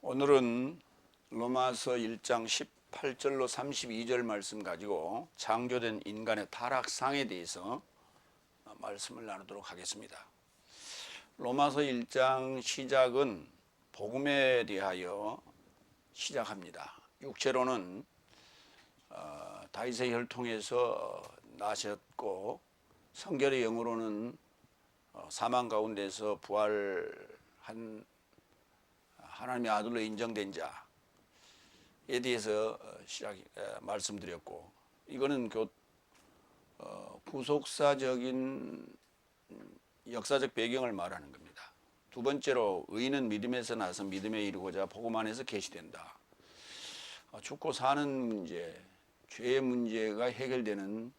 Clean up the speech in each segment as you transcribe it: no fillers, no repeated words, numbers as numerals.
오늘은 로마서 1장 18절로 32절 말씀 가지고 창조된 인간의 타락상에 대해서 말씀을 나누도록 하겠습니다. 로마서 1장 시작은 복음에 대하여 시작합니다. 육체로는 다윗의 혈통에서 나셨고 성결의 영으로는 사망 가운데서 부활한 하나님의 아들로 인정된 자에 대해서 말씀드렸고, 이거는 구속사적인 역사적 배경을 말하는 겁니다. 두 번째로, 의인은 믿음에서 나서 믿음에 이르고자 복음 안에서 계시된다. 죽고 사는 문제, 죄의 문제가 해결되는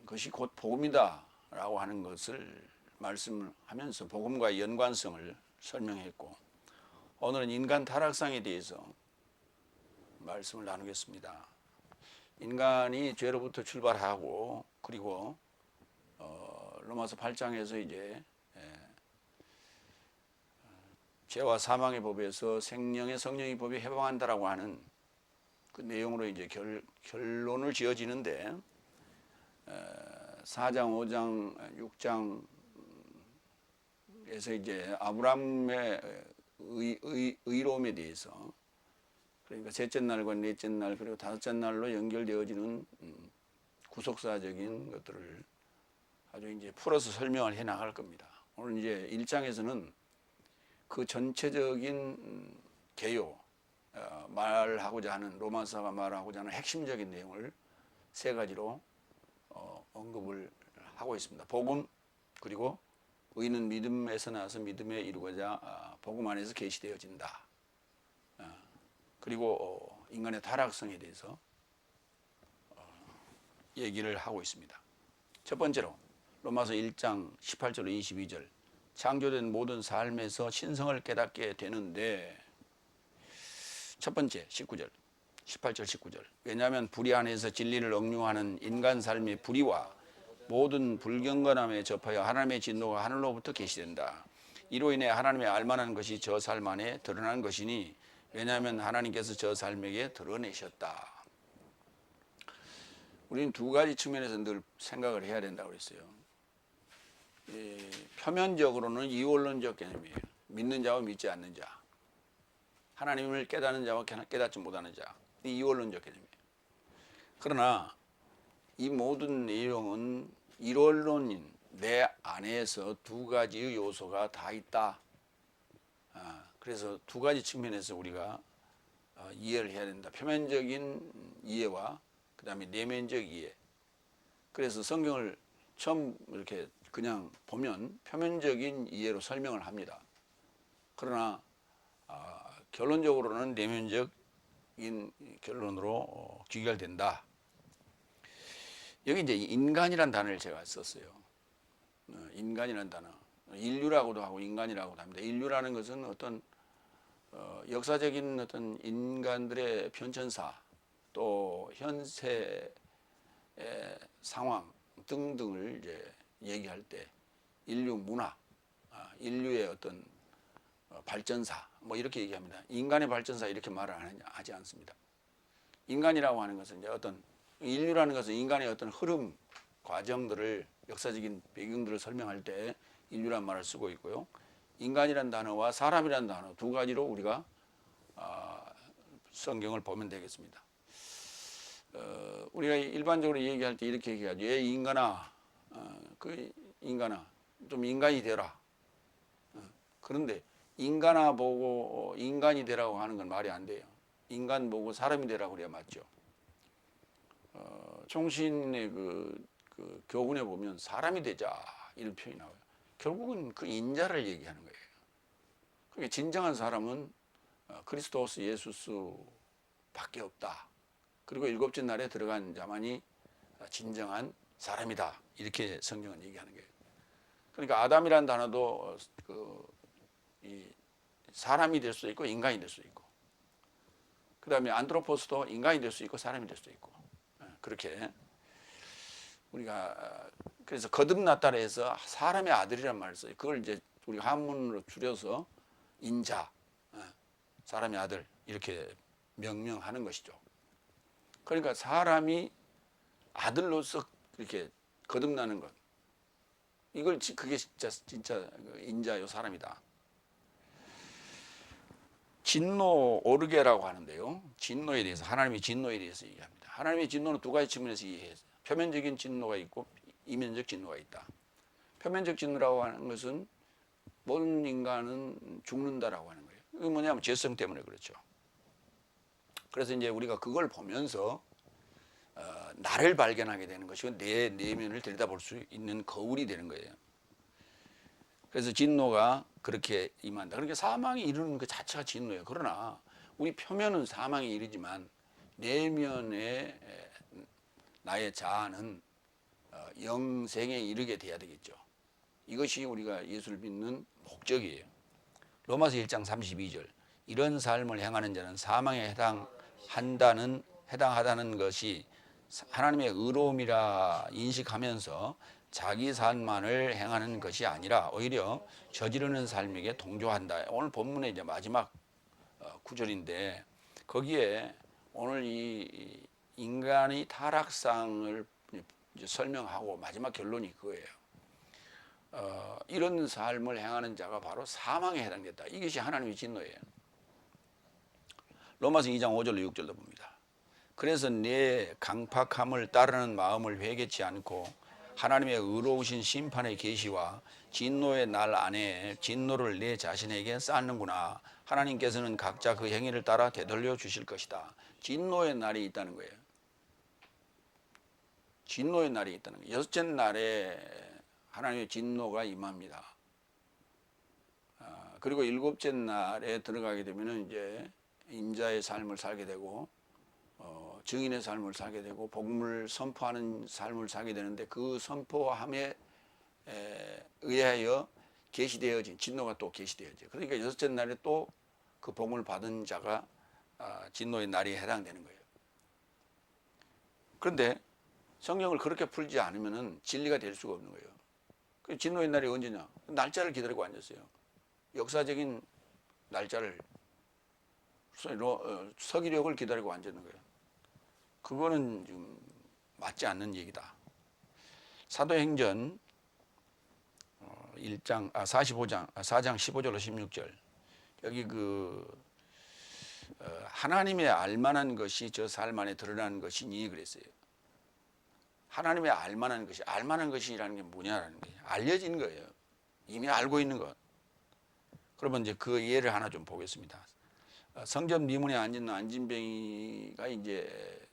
것이 곧 복음이다 라고 하는 것을 말씀하면서 복음과의 연관성을 설명했고, 오늘은 인간 타락상에 대해서 말씀을 나누겠습니다. 인간이 죄로부터 출발하고, 그리고 로마서 8장에서 이제 죄와 사망의 법에서 생명의 성령의 법이 해방한다라고 하는 그 내용으로 이제 결론을 지어지는데, 4장, 5장, 6장에서 이제 아브라함의 의로움에 대해서, 그러니까 셋째 날과 넷째 날 그리고 다섯째 날로 연결되어지는 구속사적인 것들을 아주 이제 풀어서 설명을 해 나갈 겁니다. 오늘 이제 1장에서는 그 전체적인 개요, 말하고자 하는, 로마서가 말하고자 하는 핵심적인 내용을 세 가지로 언급을 하고 있습니다. 복음, 그리고 의인은 믿음에서 나서 믿음에 이루고자 복음 안에서 계시되어진다. 그리고 인간의 타락성에 대해서 얘기를 하고 있습니다. 첫 번째로 로마서 1장 18절 22절, 창조된 모든 삶에서 신성을 깨닫게 되는데, 첫 번째 19절, 18절 19절, 왜냐하면 불의 안에서 진리를 억류하는 인간 삶의 불의와 모든 불경건함에 접하여 하나님의 진노가 하늘로부터 계시된다. 이로 인해 하나님의 알만한 것이 저 삶 안에 드러난 것이니, 왜냐하면 하나님께서 저 삶에게 드러내셨다. 우리는 두 가지 측면에서 늘 생각을 해야 된다고 그랬어요. 표면적으로는 이원론적 개념이에요. 믿는 자와 믿지 않는 자, 하나님을 깨닫는 자와 깨닫지 못하는 자, 이 이원론적 개념이에요. 그러나 이 모든 내용은 일원론인 내 안에서 두 가지의 요소가 다 있다. 그래서 두 가지 측면에서 우리가 이해를 해야 된다. 표면적인 이해와 그 다음에 내면적 이해. 그래서 성경을 처음 이렇게 그냥 보면 표면적인 이해로 설명을 합니다. 그러나 결론적으로는 내면적인 결론으로 귀결된다. 여기 이제 인간이란 단어를 제가 썼어요. 인간이란 단어. 인류라고도 하고 인간이라고도 합니다. 인류라는 것은 어떤 역사적인 어떤 인간들의 편천사, 또 현세의 상황 등등을 이제 얘기할 때 인류 문화, 인류의 어떤 발전사, 뭐 이렇게 얘기합니다. 인간의 발전사 이렇게 말을 하지 않습니다. 인간이라고 하는 것은 이제 어떤, 인류라는 것은 인간의 어떤 흐름, 과정들을, 역사적인 배경들을 설명할 때 인류란 말을 쓰고 있고요. 인간이란 단어와 사람이란 단어 두 가지로 우리가 성경을 보면 되겠습니다. 우리가 일반적으로 얘기할 때 이렇게 얘기하죠. 인간아, 그 인간아, 좀 인간이 되라. 그런데 인간아 보고 인간이 되라고 하는 건 말이 안 돼요. 인간 보고 사람이 되라고 그래야 맞죠. 총신의 그 교훈에 보면 사람이 되자 이런 표현이 나와요. 결국은 그 인자를 얘기하는 거예요. 그러니까 진정한 사람은 그리스도스 예수스밖에 없다. 그리고 일곱째 날에 들어간 자만이 진정한 사람이다. 이렇게 성경은 얘기하는 거예요. 그러니까 아담이라는 단어도 이 사람이 될 수도 있고 인간이 될 수도 있고, 그 다음에 안드로포스도 인간이 될 수 있고 사람이 될 수도 있고, 그렇게 우리가 그래서 거듭났다라 해서 사람의 아들이란 말을 써요. 그걸 이제 우리가 한문으로 줄여서 인자, 사람의 아들 이렇게 명명하는 것이죠. 그러니까 사람이 아들로서 이렇게 거듭나는 것, 그게 진짜 인자요 사람이다. 진노 오르게라고 하는데요. 진노에 대해서, 하나님의 진노에 대해서 얘기합니다. 하나님의 진노는 두 가지 측면에서 이해해요. 표면적인 진노가 있고 이면적 진노가 있다. 표면적 진노라고 하는 것은 모든 인간은 죽는다라고 하는 거예요. 이게 뭐냐면 죄성 때문에 그렇죠. 그래서 이제 우리가 그걸 보면서 나를 발견하게 되는 것이고 내 내면을 들여다볼 수 있는 거울이 되는 거예요. 그래서 진노가 그렇게 임한다. 그러니까 사망이 이르는 그 자체가 진노예요. 그러나 우리 표면은 사망에 이르지만 내면의 나의 자아는 영생에 이르게 돼야 되겠죠. 이것이 우리가 예수를 믿는 목적이에요. 로마서 1장 32절. 이런 삶을 행하는 자는 사망에 해당하다는 것이 하나님의 의로움이라 인식하면서 자기 삶만을 행하는 것이 아니라 오히려 저지르는 삶에게 동조한다. 오늘 본문의 이제 마지막 구절인데 거기에 오늘 이 인간의 타락상을 이제 설명하고 마지막 결론이 그거예요. 이런 삶을 행하는 자가 바로 사망에 해당됐다. 이것이 하나님의 진노예요. 로마서 2장 5절로 6절도 봅니다. 그래서 내 강팍함을 따르는 마음을 회개치 않고 하나님의 의로우신 심판의 계시와 진노의 날 안에 진노를 내 자신에게 쌓는구나. 하나님께서는 각자 그 행위를 따라 되돌려 주실 것이다. 진노의 날이 있다는 거예요. 진노의 날이 있다는 거예요. 여섯째 날에 하나님의 진노가 임합니다. 그리고 일곱째 날에 들어가게 되면 이제 인자의 삶을 살게 되고 증인의 삶을 살게 되고 복음을 선포하는 삶을 살게 되는데 그 선포함에 의하여 계시되어진 진노가 또 계시되어져. 그러니까 여섯째 날에 또 그 복음을 받은 자가 진노의 날이 해당되는 거예요. 그런데 성경을 그렇게 풀지 않으면 진리가 될 수가 없는 거예요. 그 진노의 날이 언제냐? 날짜를 기다리고 앉았어요. 역사적인 날짜를 서기력을 기다리고 앉았는 거예요. 그거는 지금 맞지 않는 얘기다. 사도행전 4장 15절로 16절. 여기 하나님의 알만한 것이 저 삶 안에 드러나는 것이니 그랬어요. 하나님의 알만한 것이라는 게 뭐냐라는 거예요. 알려진 거예요. 이미 알고 있는 것. 그러면 이제 그 예를 하나 좀 보겠습니다. 성전 미문에 앉은 안진뱅이가 이제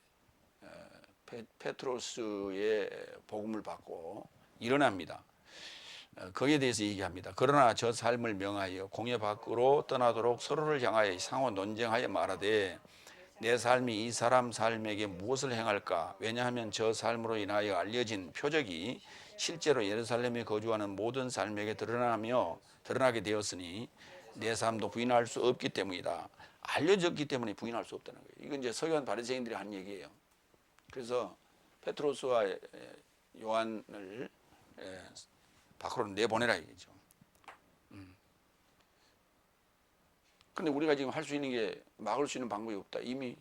페트로스의 복음을 받고 일어납니다. 거기에 대해서 얘기합니다. 그러나 저 삶을 명하여 공회 밖으로 떠나도록 서로를 향하여 상호 논쟁하여 말하되 내 삶이 이 사람 삶에게 무엇을 행할까? 왜냐하면 저 삶으로 인하여 알려진 표적이 실제로 예루살렘에 거주하는 모든 삶에게 드러나게 되었으니 내 삶도 부인할 수 없기 때문이다. 알려졌기 때문에 부인할 수 없다는 거예요. 이건 이제 서기관 바리새인들이 한 얘기예요. 그래서 페트로스와 요한을 밖으로 내보내라 이거죠. 근데 우리가 지금 할 수 있는 게 막을 수 있는 방법이 없다. 이미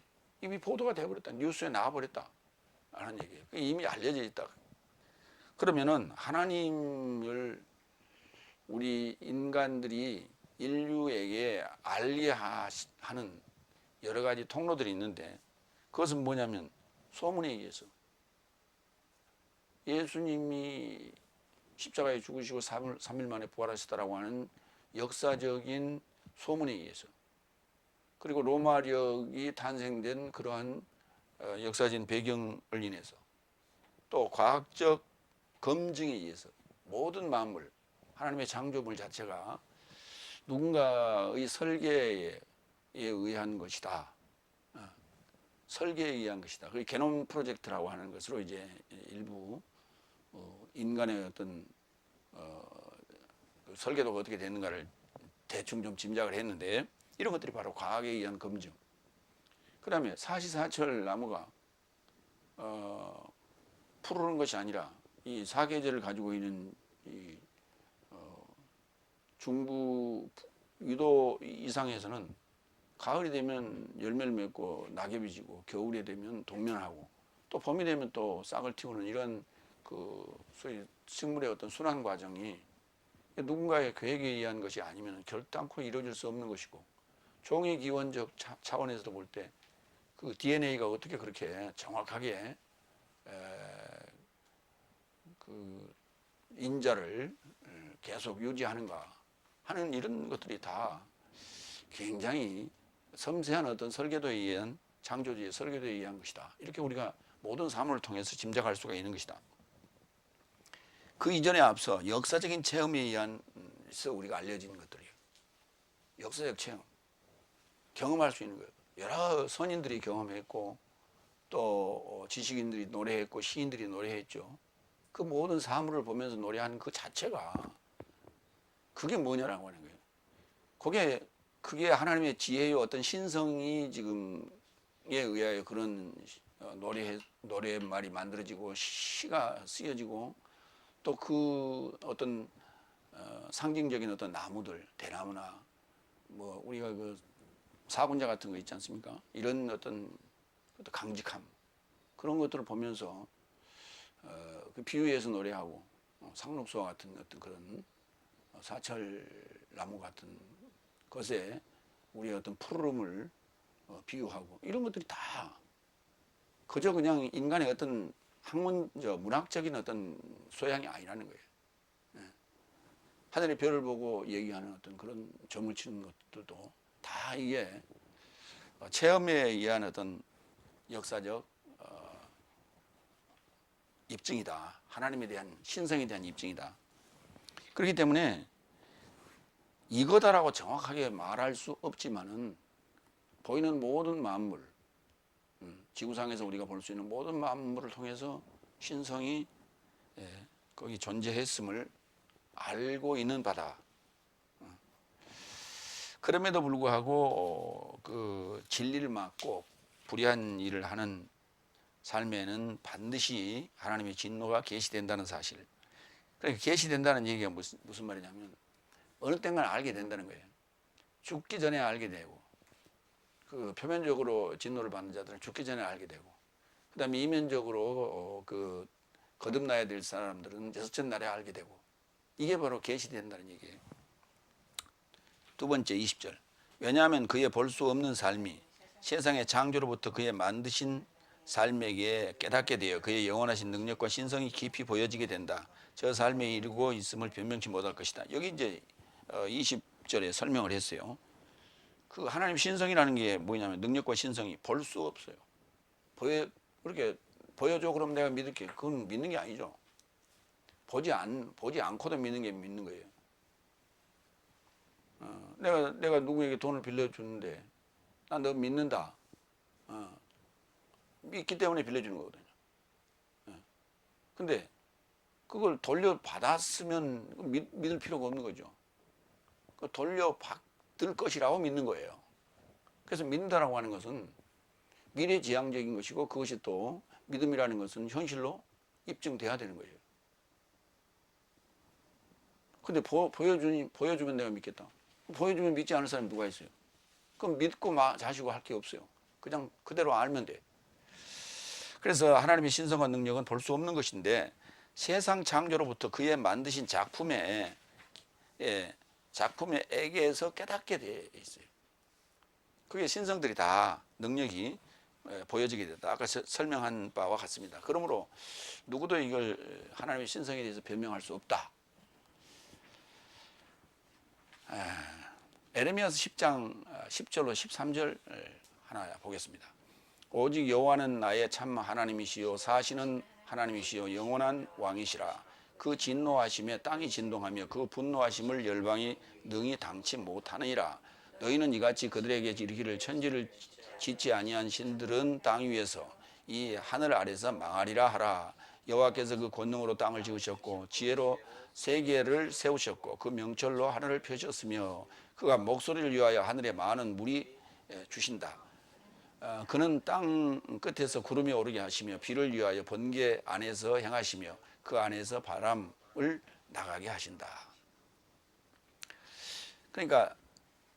보도가 되어버렸다. 뉴스에 나와버렸다. 라는 얘기예요. 이미 알려져 있다. 그러면은 하나님을 우리 인간들이 인류에게 알리하는 여러 가지 통로들이 있는데 그것은 뭐냐면 소문에 의해서 예수님이 십자가에 죽으시고 3일 만에 부활하시다라고 하는 역사적인 소문에 의해서 그리고 로마력이 탄생된 그러한 역사적인 배경을 인해서 또 과학적 검증에 의해서 모든 만물 하나님의 창조물 자체가 누군가의 설계에 의한 것이다. 설계에 의한 것이다. 그 게놈 프로젝트라고 하는 것으로 이제 일부 인간의 어떤 설계도가 어떻게 되는가를 대충 좀 짐작을 했는데 이런 것들이 바로 과학에 의한 검증. 그 다음에 사시사철 나무가 푸르는 것이 아니라 이 사계절을 가지고 있는 이 중부 유도 이상에서는 가을이 되면 열매를 맺고 낙엽이 지고 겨울이 되면 동면하고 또 봄이 되면 또 싹을 틔우는 이런 그 소위 식물의 어떤 순환 과정이 누군가의 계획에 의한 것이 아니면 결단코 이루어질 수 없는 것이고 종의 기원적 차원에서도 볼 때 그 DNA가 어떻게 그렇게 정확하게 그 인자를 계속 유지하는가 하는 이런 것들이 다 굉장히 섬세한 어떤 설계도에 의한 창조주의 설계도에 의한 것이다. 이렇게 우리가 모든 사물을 통해서 짐작할 수가 있는 것이다. 그 이전에 앞서 역사적인 체험에 의한 우리가 알려진 것들이에요. 역사적 체험, 경험할 수 있는 거예요. 여러 선인들이 경험했고 또 지식인들이 노래했고 시인들이 노래했죠. 그 모든 사물을 보면서 노래하는 그 자체가 그게 뭐냐라고 하는 거예요. 그게 하나님의 지혜의 어떤 신성이 지금에 의하여 그런 노래말이 만들어지고 시가 쓰여지고 또 그 어떤 상징적인 어떤 나무들, 대나무나 뭐 우리가 그 사군자 같은 거 있지 않습니까? 이런 어떤 강직함 그런 것들을 보면서 그 비유에서 노래하고 상록수와 같은 어떤 그런 사철나무 같은 것에 우리의 어떤 푸르름을 비유하고 이런 것들이 다 그저 그냥 인간의 어떤 문학적인 어떤 소양이 아니라는 거예요. 하늘의 별을 보고 얘기하는 어떤 그런 점을 치는 것들도 다 이게 체험에 의한 어떤 역사적 입증이다. 하나님에 대한 신성에 대한 입증이다. 그렇기 때문에 이거다라고 정확하게 말할 수 없지만은 보이는 모든 만물, 지구상에서 우리가 볼 수 있는 모든 만물을 통해서 신성이 거기 존재했음을 알고 있는 바다. 그럼에도 불구하고 그 진리를 막고 불의한 일을 하는 삶에는 반드시 하나님의 진노가 계시된다는 사실. 그러니까 계시된다는 얘기가 무슨 말이냐면 어느 땐가 알게 된다는 거예요. 죽기 전에 알게 되고 그 표면적으로 진노를 받는 자들은 죽기 전에 알게 되고 그다음에 이면적으로 그 거듭나야 될 사람들은 여섯째 날에 알게 되고 이게 바로 계시된다는 얘기예요. 두 번째 20절. 왜냐하면 그의 볼 수 없는 삶이 세상의 창조로부터 그의 만드신 삶에게 깨닫게 되어 그의 영원하신 능력과 신성이 깊이 보여지게 된다. 저 삶에 이르고 있음을 변명치 못할 것이다. 여기 이제 20절에 설명을 했어요. 그 하나님 신성이라는 게 뭐냐면 능력과 신성이 볼 수 없어요. 그렇게 보여줘 그럼 내가 믿을게. 그건 믿는 게 아니죠. 보지 않고도 믿는 게 믿는 거예요. 내가 누구에게 돈을 빌려주는데 난 너 믿는다. 믿기 때문에 빌려주는 거거든요. 근데 그걸 돌려받았으면 믿을 필요가 없는 거죠. 돌려받을 것이라고 믿는 거예요. 그래서 믿는다라고 하는 것은 미래지향적인 것이고 그것이 또 믿음이라는 것은 현실로 입증돼야 되는 거예요. 근데 보여주면 내가 믿겠다. 보여주면 믿지 않을 사람이 누가 있어요? 그럼 믿고 자시고 할 게 없어요. 그냥 그대로 알면 돼. 그래서 하나님의 신성과 능력은 볼 수 없는 것인데 세상 창조로부터 그의 만드신 작품에게서 깨닫게 되어 있어요. 그게 신성들이 다 능력이 보여지게 됐다. 아까 설명한 바와 같습니다. 그러므로 누구도 이걸 하나님의 신성에 대해서 변명할 수 없다. 에레미야서 10장 10절로 13절 하나 보겠습니다. 오직 여호와는 나의 참 하나님이시요 사시는 하나님이시요 영원한 왕이시라. 그 진노하심에 땅이 진동하며 그 분노하심을 열방이 능히 당치 못하느니라. 너희는 이같이 그들에게 이르기를 천지를 짓지 아니한 신들은 땅 위에서 이 하늘 아래서 망하리라 하라. 여호와께서 그 권능으로 땅을 지으셨고 지혜로 세계를 세우셨고 그 명철로 하늘을 펴셨으며 그가 목소리를 위하여 하늘에 많은 물이 주신다. 그는 땅 끝에서 구름이 오르게 하시며 비를 위하여 번개 안에서 행하시며 그 안에서 바람을 나가게 하신다. 그러니까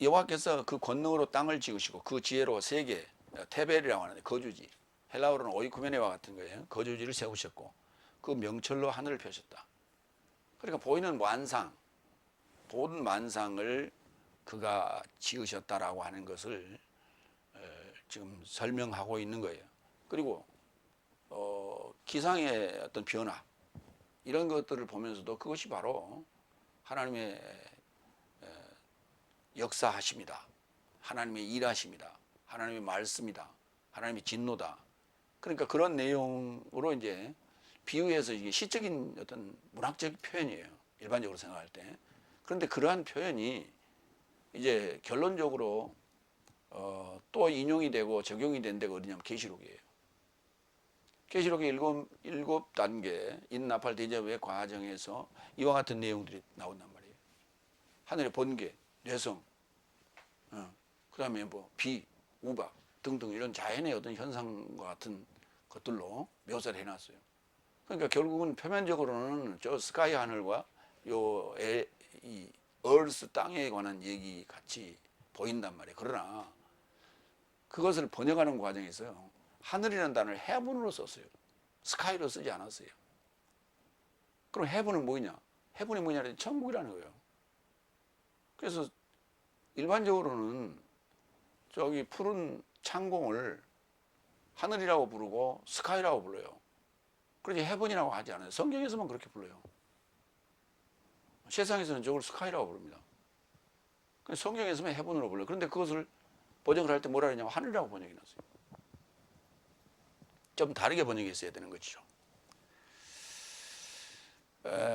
여호와께서 그 권능으로 땅을 지으시고 그 지혜로 세계 테벨이라고 하는데 거주지, 헬라어로는 오이쿠메네와 같은 거예요. 거주지를 세우셨고 그 명철로 하늘을 펴셨다. 그러니까 보이는 완상, 본 만상을 그가 지으셨다라고 하는 것을 지금 설명하고 있는 거예요. 그리고 기상의 어떤 변화 이런 것들을 보면서도 그것이 바로 하나님의 역사하심이다. 하나님의 일하심이다. 하나님의 말씀이다. 하나님의 진노다. 그러니까 그런 내용으로 이제 비유해서 이게 시적인 어떤 문학적 표현이에요. 일반적으로 생각할 때. 그런데 그러한 표현이 이제 결론적으로 또 인용이 되고 적용이 된 데가 어디냐면 계시록이에요. 계시록의 일곱 단계 인나팔 대접의 과정에서 이와 같은 내용들이 나온단 말이에요. 하늘의 번개, 뇌성, 그 다음에 뭐 비, 우박 등등 이런 자연의 어떤 현상과 같은 것들로 묘사를 해놨어요. 그러니까 결국은 표면적으로는 저 스카이 하늘과 이 얼스 땅에 관한 얘기 같이 보인단 말이에요. 그러나 그것을 번역하는 과정에서 하늘이라는 단어를 헤븐으로 썼어요. 스카이로 쓰지 않았어요. 그럼 헤븐은 뭐냐? 헤븐이 뭐냐? 천국이라는 거예요. 그래서 일반적으로는 저기 푸른 창공을 하늘이라고 부르고 스카이라고 불러요. 그러지 헤븐이라고 하지 않아요. 성경에서만 그렇게 불러요. 세상에서는 저걸 스카이라고 부릅니다. 성경에서만 헤븐으로 불러요. 그런데 그것을 번역을 할 때 뭐라 그러냐면 하늘이라고 번역이 났어요. 좀 다르게 번역했어야 되는 것이죠.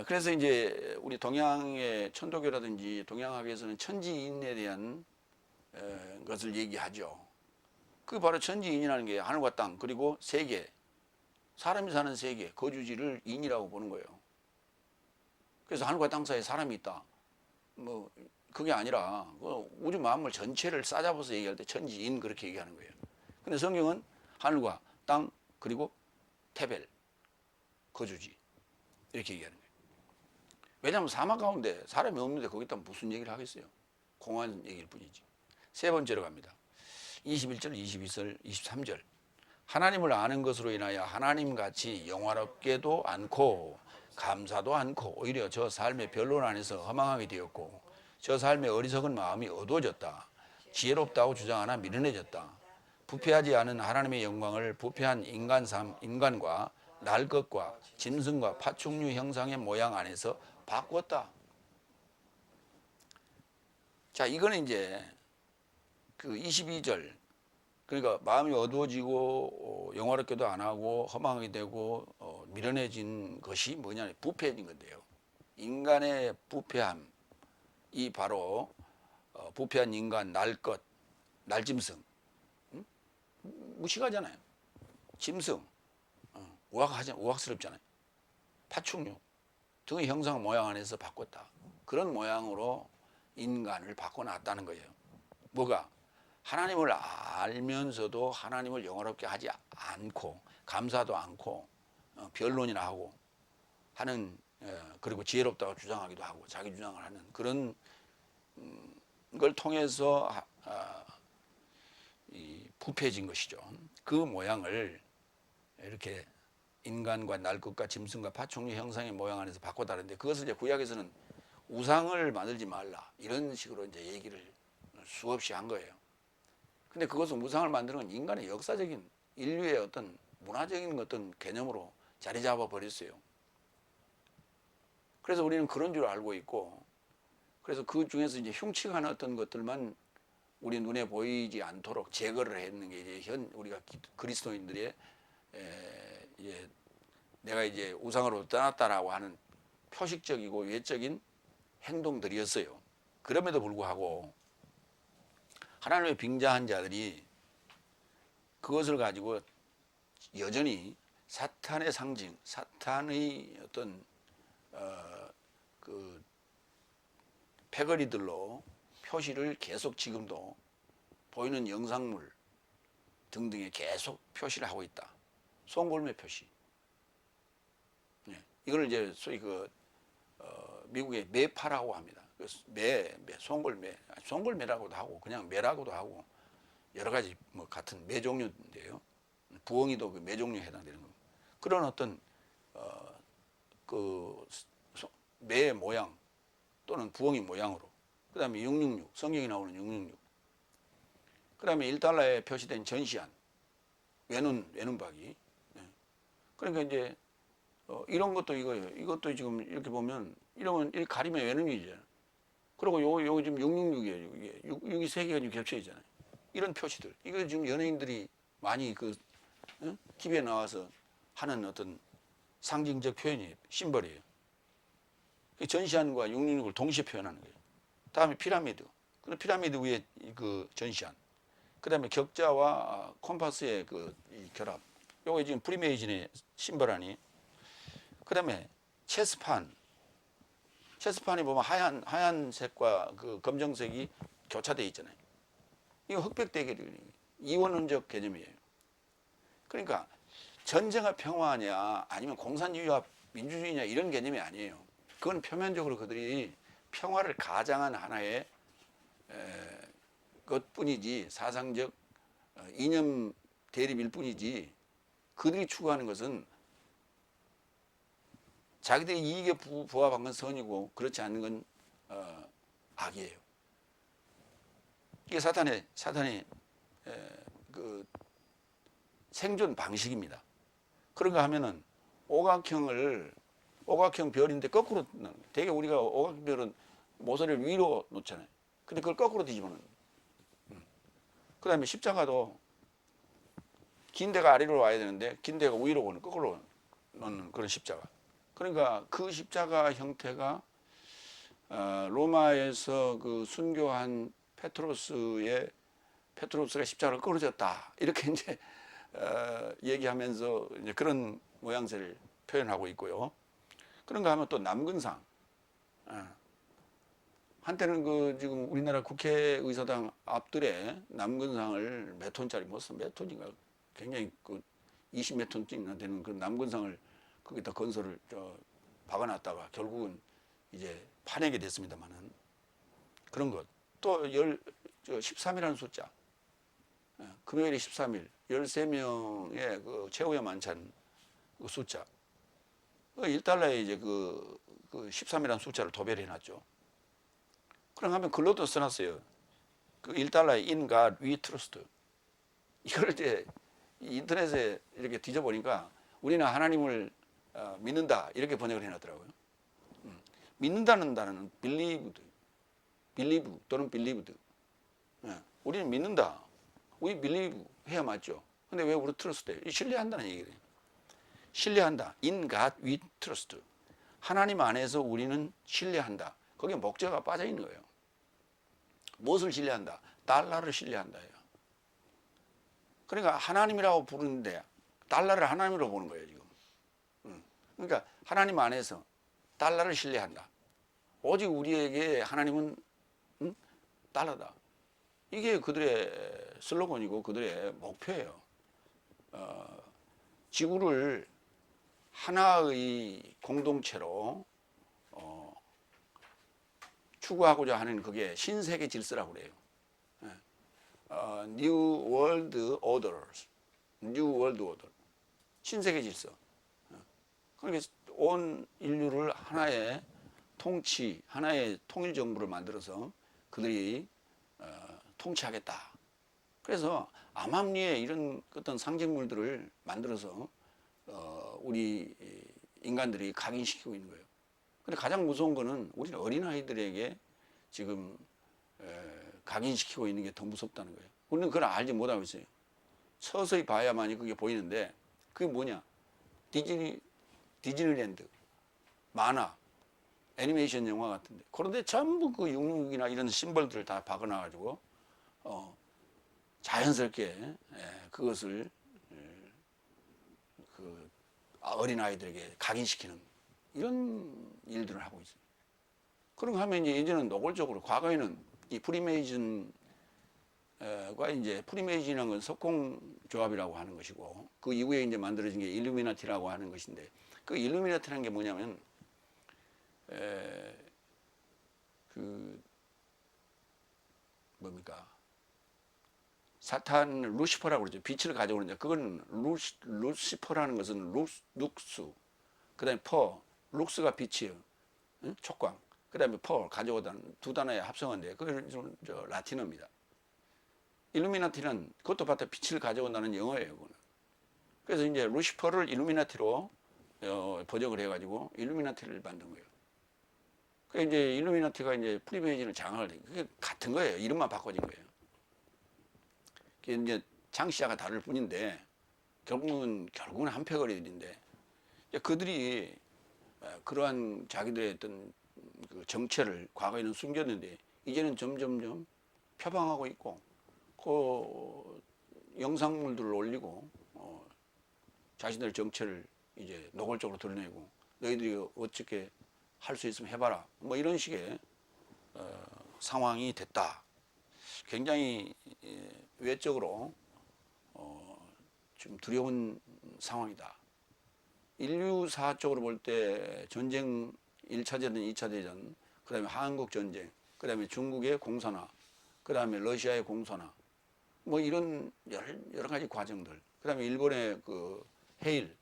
그래서 이제 우리 동양의 천도교라든지 동양학에서는 천지인에 대한 것을 얘기하죠. 그 바로 천지인이라는 게 하늘과 땅 그리고 세계, 사람이 사는 세계, 거주지를 인이라고 보는 거예요. 그래서 하늘과 땅 사이에 사람이 있다. 뭐 그게 아니라 우주 만물 전체를 싸잡아서 얘기할 때 천지인 그렇게 얘기하는 거예요. 근데 성경은 하늘과 땅 그리고 테벨, 거주지 이렇게 얘기하는 거예요. 왜냐하면 사막 가운데 사람이 없는데 거기다 무슨 얘기를 하겠어요. 공허한 얘기일 뿐이지. 세 번째로 갑니다. 21절, 22절, 23절. 하나님을 아는 것으로 인하여 하나님같이 영화롭게도 않고 감사도 않고 오히려 저 삶의 변론 안에서 허망하게 되었고 저 삶의 어리석은 마음이 어두워졌다. 지혜롭다고 주장하나 미련해졌다. 부패하지 않은 하나님의 영광을 부패한 인간과 날 것과 짐승과 파충류 형상의 모양 안에서 바꾸었다. 자, 이거는 이제 그 22절 그러니까 마음이 어두워지고 영화롭게도 안 하고 허망하게 되고 미련해진 것이 뭐냐 부패인 건데요. 인간의 부패함 이 바로 부패한 인간 날 것 날짐승 무식하잖아요. 짐승 우악스럽잖아요. 파충류 등의 형상 모양 안에서 바꿨다. 그런 모양으로 인간을 바꿔놨다는 거예요. 뭐가? 하나님을 알면서도 하나님을 영화롭게 하지 않고 감사도 않고 변론이나 하고 하는 그리고 지혜롭다고 주장하기도 하고 자기 주장을 하는 그런 걸 통해서 부패해진 것이죠. 그 모양을 이렇게 인간과 날 것과 짐승과 파충류 형상의 모양 안에서 바꿔다는데 그것을 이제 구약에서는 우상을 만들지 말라 이런 식으로 이제 얘기를 수없이 한 거예요. 근데 그것은 우상을 만드는 건 인간의 역사적인 인류의 어떤 문화적인 어떤 개념으로 자리 잡아 버렸어요. 그래서 우리는 그런 줄 알고 있고 그래서 그 중에서 이제 흉측한 어떤 것들만 우리 눈에 보이지 않도록 제거를 했는 게 이제 우리가 그리스도인들의 이제 내가 이제 우상으로 떠났다라고 하는 표식적이고 외적인 행동들이었어요. 그럼에도 불구하고 하나님의 빙자한 자들이 그것을 가지고 여전히 사탄의 상징, 사탄의 어떤 그 패거리들로 표시를 계속 지금도 보이는 영상물 등등에 계속 표시를 하고 있다. 송골매 표시. 네. 이걸 이제 소위 미국의 매파라고 합니다. 송골매라고도 하고 그냥 매라고도 하고 여러 가지 뭐 같은 매 종류인데요. 부엉이도 그 매 종류에 해당되는 겁니다. 그런 어떤 매 모양 또는 부엉이 모양으로, 그 다음에 666, 성경에 나오는 666, 그 다음에 1달러에 표시된 전시안, 외눈박이. 그러니까 이제 이런 것도 이거예요. 이것도 지금 이렇게 보면 이러면 이렇게 가리면 외눈이잖아요. 그리고 요거 지금 666이에요. 이게 6이 세 개가 지금 겹쳐 있잖아요. 이런 표시들. 이거 지금 연예인들이 많이 TV에 나와서 하는 어떤 상징적 표현이에요. 심벌이에요. 전시안과 666을 동시에 표현하는 거예요. 다음에 피라미드. 그 피라미드 위에 그 전시안. 그 다음에 격자와 콤파스의 이 결합. 요거 지금 프리메이진의 심벌 아니에요. 그 다음에 체스판. 체스판이 보면 하얀색과 그 검정색이 교차되어 있잖아요. 이거 흑백 대결이 이원론적 개념이에요. 그러니까 전쟁과 평화냐 아니면 공산주의와 민주주의냐 이런 개념이 아니에요. 그건 표면적으로 그들이 평화를 가장한 하나의 것뿐이지 사상적 이념 대립일 뿐이지 그들이 추구하는 것은 자기들의 이익에 부합한 건 선이고 그렇지 않는 건 악이에요. 이게 사탄의 그 생존 방식입니다. 그런가 하면은 오각형 별인데 거꾸로 되게 우리가 오각형 별은 모서리를 위로 놓잖아요. 근데 그걸 거꾸로 뒤집어 놓는 거예요. 그 다음에 십자가도 긴 데가 아래로 와야 되는데 긴 데가 위로 오는 거꾸로 놓는 그런 십자가. 그러니까 그 십자가 형태가 로마에서 그 순교한 페트로스가 십자가를 끌어졌다 이렇게 이제 얘기하면서 이제 그런 모양새를 표현하고 있고요. 그런가 하면 또 남근상. 한때는 지금 우리나라 국회의사당 앞들에 남근상을 몇 톤짜리 무슨 몇 톤인가 굉장히 20몇 톤쯤이나 되는 그 남근상을 거기다 건설을 박아놨다가 결국은 이제 파내게 됐습니다만은 그런 것. 또 13이라는 숫자. 금요일이 13일, 13명의 그 최후의 만찬 그 숫자. 1달러에 이제 그 13이라는 숫자를 도배를 해놨죠. 그럼 하면 글로도 써놨어요. 그 1달러에 in God we trust. 이걸 이제 인터넷에 이렇게 뒤져보니까 우리는 하나님을 믿는다 이렇게 번역을 해놨더라고요. 믿는다는 단어는 believe 또는 believed. 우리는 믿는다. We believe 해야 맞죠. 근데 왜 우리 trust 해? 신뢰한다는 얘기예요. 신뢰한다. In God we trust. 하나님 안에서 우리는 신뢰한다. 거기에 목적어가 빠져 있는 거예요. 무엇을 신뢰한다? 달러를 신뢰한다예요. 그러니까 하나님이라고 부르는데 달러를 하나님으로 보는 거예요 지금. 그러니까 하나님 안에서 달러를 신뢰한다. 오직 우리에게 하나님은 달러다. 이게 그들의 슬로건이고 그들의 목표예요. 지구를 하나의 공동체로 추구하고자 하는 그게 신세계 질서라고 그래요. New World Order, New World Order, 신세계 질서. 그러니까 온 인류를 하나의 통치, 하나의 통일 정부를 만들어서 그들이 통치하겠다. 그래서 암암리에 이런 어떤 상징물들을 만들어서 우리 인간들이 각인시키고 있는 거예요. 근데 가장 무서운 거는 우리 어린아이들에게 지금 각인시키고 있는 게 더 무섭다는 거예요. 우리는 그걸 알지 못하고 있어요. 서서히 봐야만이 그게 보이는데 그게 뭐냐? 디즈니랜드, 만화, 애니메이션 영화 같은데 그런데 전부 그 육육이나 이런 심벌들을 다 박아놔가지고 자연스럽게 그것을 그 어린아이들에게 각인시키는 이런 일들을 하고 있어요. 그런가 하면 이제 예전은 노골적으로 과거에는 이 프리메이즌과 이제 프리메이즌이라는 건 석공조합이라고 하는 것이고 그 이후에 이제 만들어진 게 일루미나티라고 하는 것인데 그 일루미나티라는 게 뭐냐면 그 뭡니까? 사탄 루시퍼라고 그러죠. 빛을 가져오는데 그건 루시퍼라는 것은 룩스, 그다음에 룩스가 빛이에요. 응? 촉광. 그다음에 가져오다는 두 단어의 합성어인데 그건 좀 라틴어입니다. 일루미나티는 그것도 봤다 빛을 가져온다는 영어예요. 그거는. 그래서 이제 루시퍼를 일루미나티로 번역을 해가지고 일루미나티를 만든 거예요. 그 이제 일루미나티가 이제 프리메이슨을 장악을 해. 그게 같은 거예요. 이름만 바꿔진 거예요. 그게 이제 장시자가 다를 뿐인데 결국은 한패거리들인데 그들이 그러한 자기들의 어떤 그 정체를 과거에는 숨겼는데 이제는 점점점 표방하고 있고 그 영상물들을 올리고 자신들의 정체를 이제 노골적으로 드러내고 너희들이 어떻게 할 수 있으면 해봐라 뭐 이런 식의 상황이 됐다. 굉장히 외적으로 좀 두려운 상황이다. 인류사적으로 볼 때 전쟁 1차 대전, 2차 대전, 그 다음에 한국 전쟁, 그 다음에 중국의 공산화, 그 다음에 러시아의 공산화, 뭐 이런 여러 가지 과정들, 그 다음에 일본의 그 해일,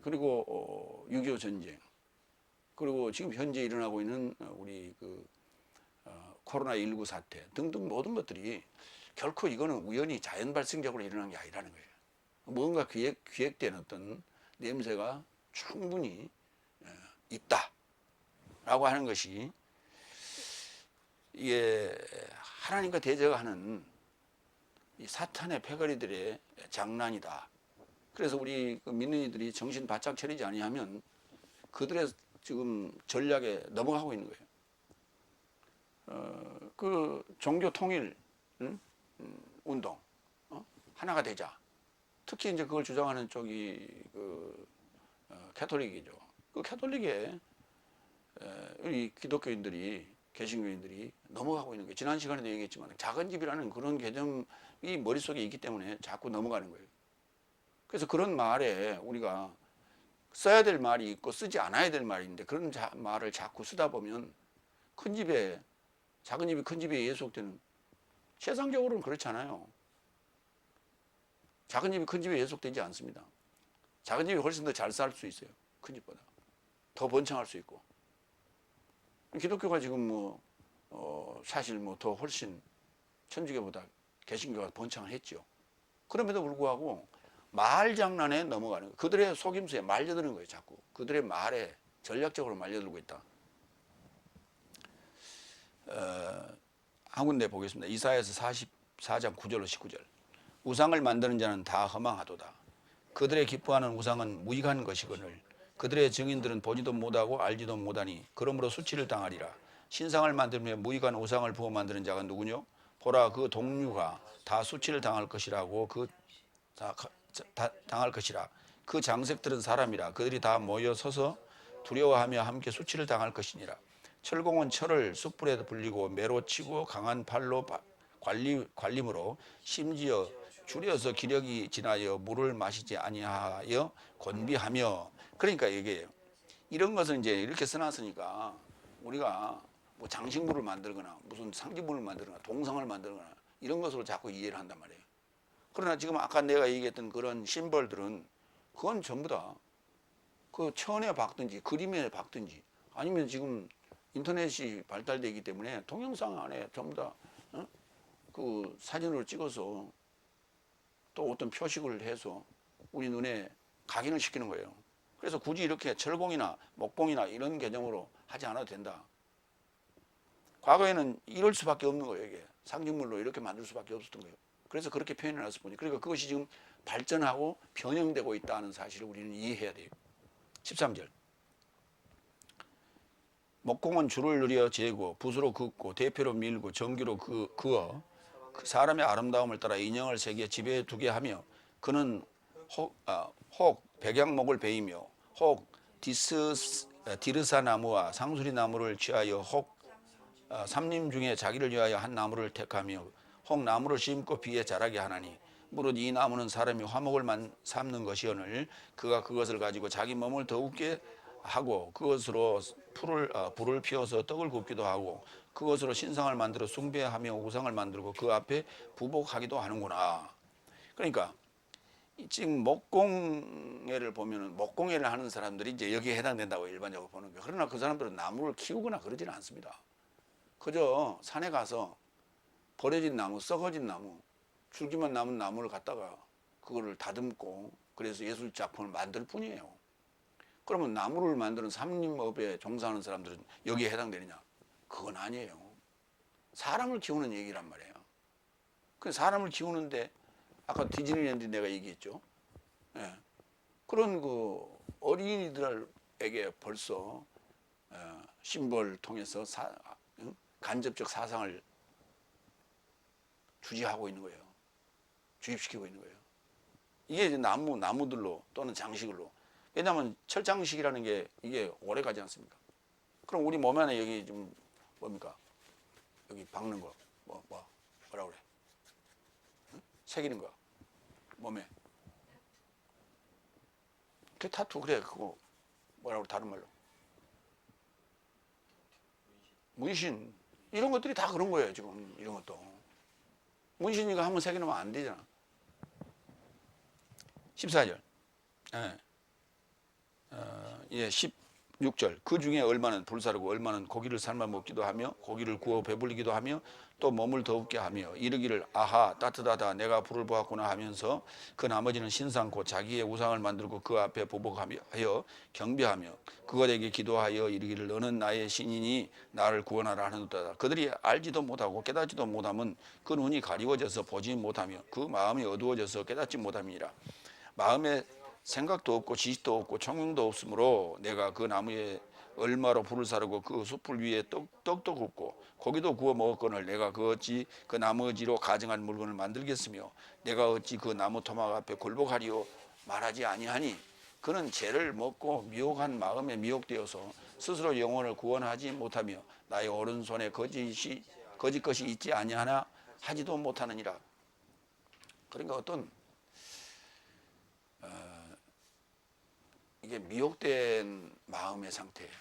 그리고 6.25 전쟁, 그리고 지금 현재 일어나고 있는 우리 그 코로나19 사태 등등 모든 것들이 결코 이거는 우연히 자연 발생적으로 일어난 게 아니라는 거예요. 뭔가 기획된 어떤 냄새가 충분히 있다라고 하는 것이 이게 하나님과 대적하는 이 사탄의 패거리들의 장난이다. 그래서 우리 믿는 이들이 정신 바짝 차리지 아니하면 그들의 지금 전략에 넘어가고 있는 거예요. 그 종교 통일 운동 하나가 되자. 특히 이제 그걸 주장하는 쪽이 그 캐톨릭이죠. 그 캐톨릭에 우리 기독교인들이 개신교인들이 넘어가고 있는 거예요. 지난 시간에도 얘기했지만 작은 집이라는 그런 개념이 머릿속에 있기 때문에 자꾸 넘어가는 거예요. 그래서 그런 말에 우리가 써야 될 말이 있고 쓰지 않아야 될 말이 있는데 그런 말을 자꾸 쓰다 보면 큰 집에 작은 집이 큰 집에 예속되는, 세상적으로는 그렇잖아요. 작은 집이 큰 집에 예속되지 않습니다. 작은 집이 훨씬 더 잘 살 수 있어요. 큰 집보다. 더 번창할 수 있고. 기독교가 지금 사실 더 훨씬 천주교보다 개신교가 번창을 했죠. 그럼에도 불구하고 말 장난에 넘어가는 거예요. 그들의 속임수에 말려드는 거예요. 자꾸. 그들의 말에 전략적으로 말려들고 있다. 한 군데 보겠습니다. 이사야서 44장 9절로 19절. 우상을 만드는 자는 다 허망하도다. 그들의 기뻐하는 우상은 무익한 것이거늘 그들의 증인들은 보지도 못하고 알지도 못하니 그러므로 수치를 당하리라. 신상을 만들며 무익한 우상을 부어 만드는 자가 누구뇨? 보라, 그 동류가 다 수치를 당할 것이라고 당할 것이라. 그 장색들은 사람이라. 그들이 다 모여 서서 두려워하며 함께 수치를 당할 것이니라. 철공은 철을 숯불에 불리고 매로 치고 강한 팔로 관림으로 심지어 줄여서 기력이 지나여 물을 마시지 아니하여 곤비하며. 그러니까 이게 이런 것은 이제 이렇게 써놨으니까 우리가 뭐 장식물을 만들거나 무슨 상징물을 만들거나 동상을 만들거나 이런 것으로 자꾸 이해를 한단 말이에요. 그러나 지금 아까 내가 얘기했던 그런 심벌들은 그건 전부 다 그 천에 박든지 그림에 박든지 아니면 지금 인터넷이 발달되기 때문에 동영상 안에 전부 다 그 사진으로 찍어서 또 어떤 표식을 해서 우리 눈에 각인을 시키는 거예요. 그래서 굳이 이렇게 철공이나 목공이나 이런 개념으로 하지 않아도 된다. 과거에는 이럴 수밖에 없는 거예요. 이게 상징물로 이렇게 만들 수밖에 없었던 거예요. 그래서 그렇게 표현해놨을 뿐이에요. 그러니까 그것이 지금 발전하고 변형되고 있다는 사실을 우리는 이해해야 돼요. 13절. 목공은 줄을 늘여 재고 붓으로 긋고 대표로 밀고 전기로 그어 그 사람의 아름다움을 따라 인형을 새겨 집에 두게 하며 그는 혹 백양목을 베이며 혹 디르사 나무와 상수리 나무를 취하여 혹 삼림 중에 자기를 위하여 한 나무를 택하며 혹 나무를 심고 비에 자라게 하나니 무릇 이 나무는 사람이 화목을 삼는 것이오늘 그가 그것을 가지고 자기 몸을 더욱게 하고 그것으로 불을 피워서 떡을 굽기도 하고 그것으로 신상을 만들어 숭배하며 우상을 만들고 그 앞에 부복하기도 하는구나. 그러니까 지금 목공예를 보면은 목공예를 하는 사람들이 이제 여기에 해당된다고 일반적으로 보는 거예요. 그러나 그 사람들은 나무를 키우거나 그러지는 않습니다. 그저 산에 가서 버려진 나무, 썩어진 나무, 줄기만 남은 나무를 갖다가 그거를 다듬고 그래서 예술 작품을 만들 뿐이에요. 그러면 나무를 만드는 삼림업에 종사하는 사람들은 여기에 해당되느냐? 그건 아니에요. 사람을 키우는 얘기란 말이에요. 그 사람을 키우는데 아까 디즈니랜드 내가 얘기했죠. 예. 그런 그 어린이들에게 벌써 심벌을 통해서 간접적 사상을 주지하고 있는 거예요. 주입시키고 있는 거예요. 이게 이제 나무들로 또는 장식으로. 왜냐하면 철장식이라는 게 이게 오래 가지 않습니까? 그럼 우리 몸 안에 여기 좀 뭡니까? 여기 박는 거 뭐라 그래? 응? 새기는 거 몸에. 그 타투 그래 그거 뭐라고 다른 말로 문신 이런 것들이 다 그런 거예요 지금 이런 것도 문신이가 한번 새겨놓으면 안 되잖아. 14절 예, 16절 그 중에 얼마는 불사르고 얼마는 고기를 삶아 먹기도 하며 고기를 구워 배불리기도 하며 또 몸을 더웁게 하며 이르기를 아하 따뜻하다 내가 불을 보았구나 하면서 그 나머지는 신상 곧 자기의 우상을 만들고 그 앞에 보복하여 경배하며 그것에게 기도하여 이르기를 너는 나의 신이니 나를 구원하라 하는도다. 그들이 알지도 못하고 깨닫지도 못하면 그 눈이 가리워져서 보지 못하며 그 마음이 어두워져서 깨닫지 못함이니라. 마음에 생각도 없고 지식도 없고 총명도 없으므로 내가 그 나무에 얼마로 불을 사르고 그 숯불 위에 떡도 굽고 고기도 구워 먹었거늘 내가 그 어찌 그 나머지로 가증한 물건을 만들겠으며 내가 어찌 그 나무 토막 앞에 굴복하리요 말하지 아니하니 그는 죄를 먹고 미혹한 마음에 미혹되어서 스스로 영혼을 구원하지 못하며 나의 오른손에 거짓 것이 있지 아니하나 하지도 못하느니라. 그러니까 어떤 이게 미혹된 마음의 상태예요.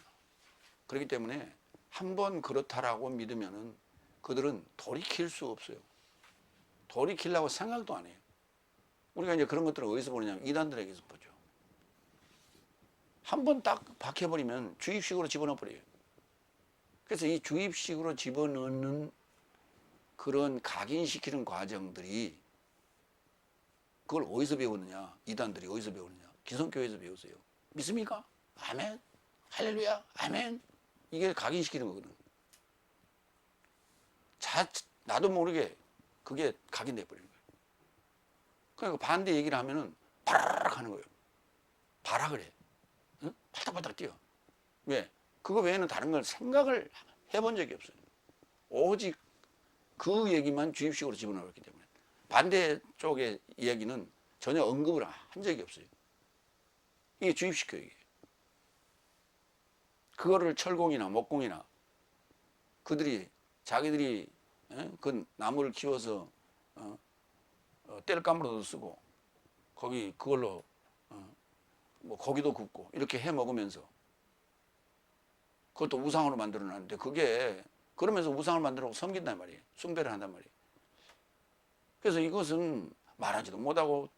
그렇기 때문에 한번 그렇다라고 믿으면은 그들은 돌이킬 수 없어요. 돌이키려고 생각도 안 해요. 우리가 이제 그런 것들을 어디서 보느냐면 이단들에게서 보죠. 한번 딱 박혀버리면 주입식으로 집어넣어버려요. 그래서 이 주입식으로 집어넣는 그런 각인시키는 과정들이 그걸 어디서 배웠느냐? 이단들이 어디서 배웠느냐? 기성교회에서 배웠어요. 믿습니까? 아멘. 할렐루야. 아멘. 이게 각인시키는 거거든. 나도 모르게 그게 각인돼 버리는 거예요. 그러니까 반대 얘기를 하면은 바라락 하는 거예요. 봐라 그래. 응? 팔딱팔딱 뛰어. 왜? 그거 외에는 다른 걸 생각을 해본 적이 없어요. 오직 그 얘기만 주입식으로 집어넣었기 때문에. 반대쪽의 이야기는 전혀 언급을 한 적이 없어요. 이게 주입식 교육이에요. 그거를 철공이나 목공이나 그들이 자기들이 그 나무를 키워서 땔감으로도 쓰고 거기 그걸로 뭐 고기도 굽고 이렇게 해 먹으면서 그것도 우상으로 만들어 놨는데 그게 그러면서 우상을 만들어 섬긴단 말이에요. 숭배를 한단 말이에요. 그래서 이것은 말하지도 못하고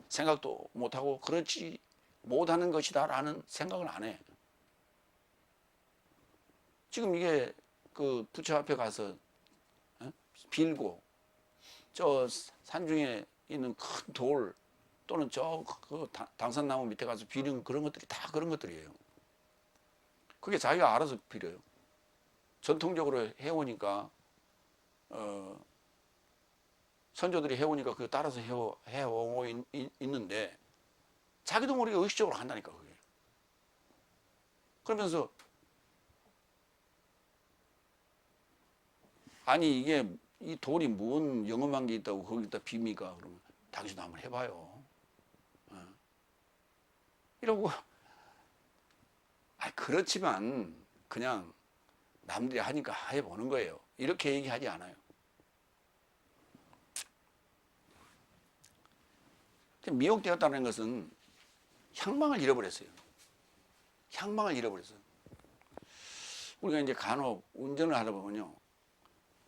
생각도 못하고 그렇지 못하는 것이다 라는 생각을 안 해. 지금 이게 그 부처 앞에 가서 빌고 저 산중에 있는 큰 돌 또는 저 그 당산나무 밑에 가서 비는 그런 것들이 다 그런 것들이에요. 그게 자기가 알아서 빌어요. 전통적으로 해오니까 선조들이 해오니까 그거 따라서 해오고 있는데 자기도 모르게 의식적으로 한다니까 그게. 그러면서 아니 이게 이 돌이 뭔 영험한 게 있다고 거기다 빕니까? 그러면 당신도 한번 해봐요. 이러고 그렇지만 그냥 남들이 하니까 해보는 거예요. 이렇게 얘기하지 않아요. 미혹되었다는 것은 향망을 잃어버렸어요. 향망을 잃어버렸어요. 우리가 이제 간혹 운전을 하다 보면요,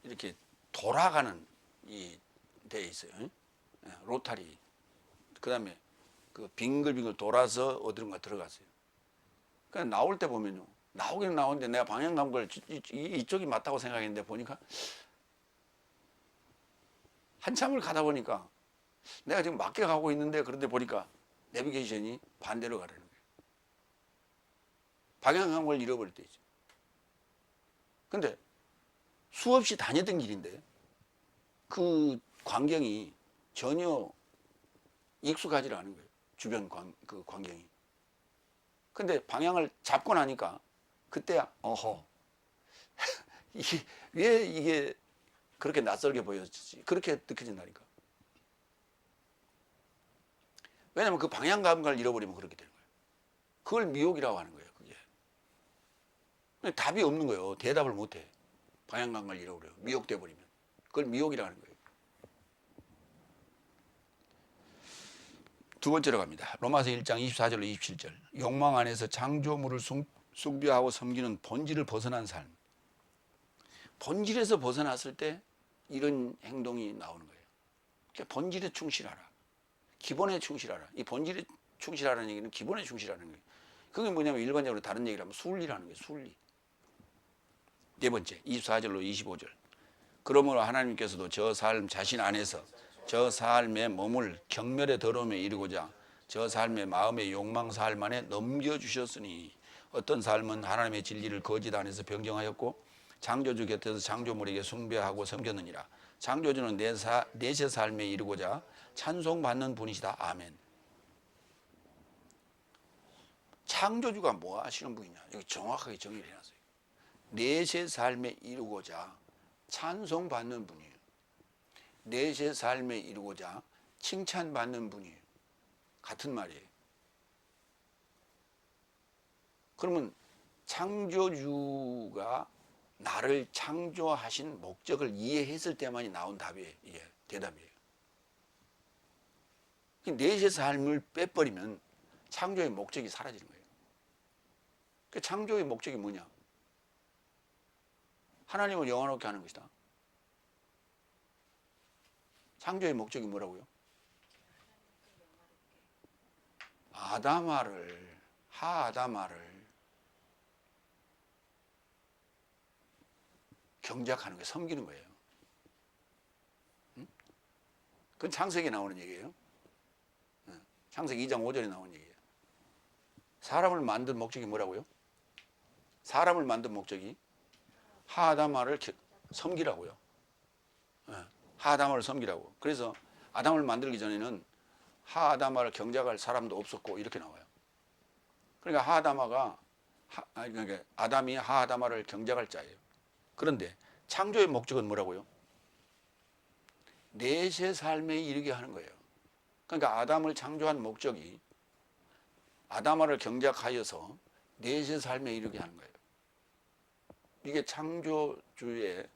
이렇게 돌아가는 이 데 있어요. 예, 로타리. 그다음에 그 빙글빙글 돌아서 어디론가 들어갔어요. 그냥 나올 때 보면요, 나오기는 나오는데 내가 방향 감각을 이쪽이 맞다고 생각했는데 보니까 한참을 가다 보니까 내가 지금 맞게 가고 있는데, 그런데 보니까 내비게이션이 반대로 가라는 거예요. 방향 감각을 잃어버릴 때 있죠. 근데 수없이 다녔던 길인데 그 광경이 전혀 익숙하지 않은 거예요. 주변 그 광경이. 근데 방향을 잡고 나니까 그때야, 어허, 왜 이게 그렇게 낯설게 보였지? 그렇게 느껴진다니까. 왜냐면 그 방향 감각을 잃어버리면 그렇게 되는 거예요. 그걸 미혹이라고 하는 거예요, 그게. 답이 없는 거예요. 대답을 못 해. 방향 감각을 잃어버려요. 미혹돼 버리면. 그걸 미혹이라고 하는 거예요. 두 번째로 갑니다. 로마서 1장 24절로 27절. 욕망 안에서 창조물을 숭배하고 섬기는 본질을 벗어난 삶. 본질에서 벗어났을 때 이런 행동이 나오는 거예요. 그러니까 본질에 충실하라. 기본에 충실하라. 이 본질에 충실하라는 얘기는 기본에 충실하는 거예요. 그게 뭐냐면 일반적으로 다른 얘기를 하면 순리라는 거예요. 순리. 네 번째, 24절로 25절. 그러므로 하나님께서도 저 삶 자신 안에서 저 삶의 몸을 경멸의 더러움에 이르고자 저 삶의 마음의 욕망 삶 안에 넘겨주셨으니, 어떤 삶은 하나님의 진리를 거짓 안에서 변경하였고 창조주 곁에서 창조물에게 숭배하고 섬겼느니라. 창조주는 내세 삶에 이르고자 찬송받는 분이시다. 아멘. 창조주가 뭐 하시는 분이냐, 여기 정확하게 정의를 해놨어요. 내세 삶에 이르고자 찬송받는 분이에요. 내세 삶에 이르고자 칭찬받는 분이에요. 같은 말이에요. 그러면 창조주가 나를 창조하신 목적을 이해했을 때만이 나온 답이에요. 이게 대답이에요. 내세 삶을 빼버리면 창조의 목적이 사라지는 거예요. 그 창조의 목적이 뭐냐? 하나님을 영원하게 하는 것이다. 창조의 목적이 뭐라고요? 하아다마를 경작하는 거예요. 섬기는 거예요. 그건 창세기에 나오는 얘기예요. 창세기 2장 5절에 나오는 얘기예요. 사람을 만든 목적이 뭐라고요? 사람을 만든 목적이 하아다마를 섬기라고요. 하아다마를 섬기라고. 그래서 아담을 만들기 전에는 하아다마를 경작할 사람도 없었고 이렇게 나와요. 그러니까 그러니까 아담이 하아다마를 경작할 자예요. 그런데 창조의 목적은 뭐라고요? 내세 삶에 이르게 하는 거예요. 그러니까 아담을 창조한 목적이 아담아를 경작하여서 내세 삶에 이르게 하는 거예요. 이게 창조주의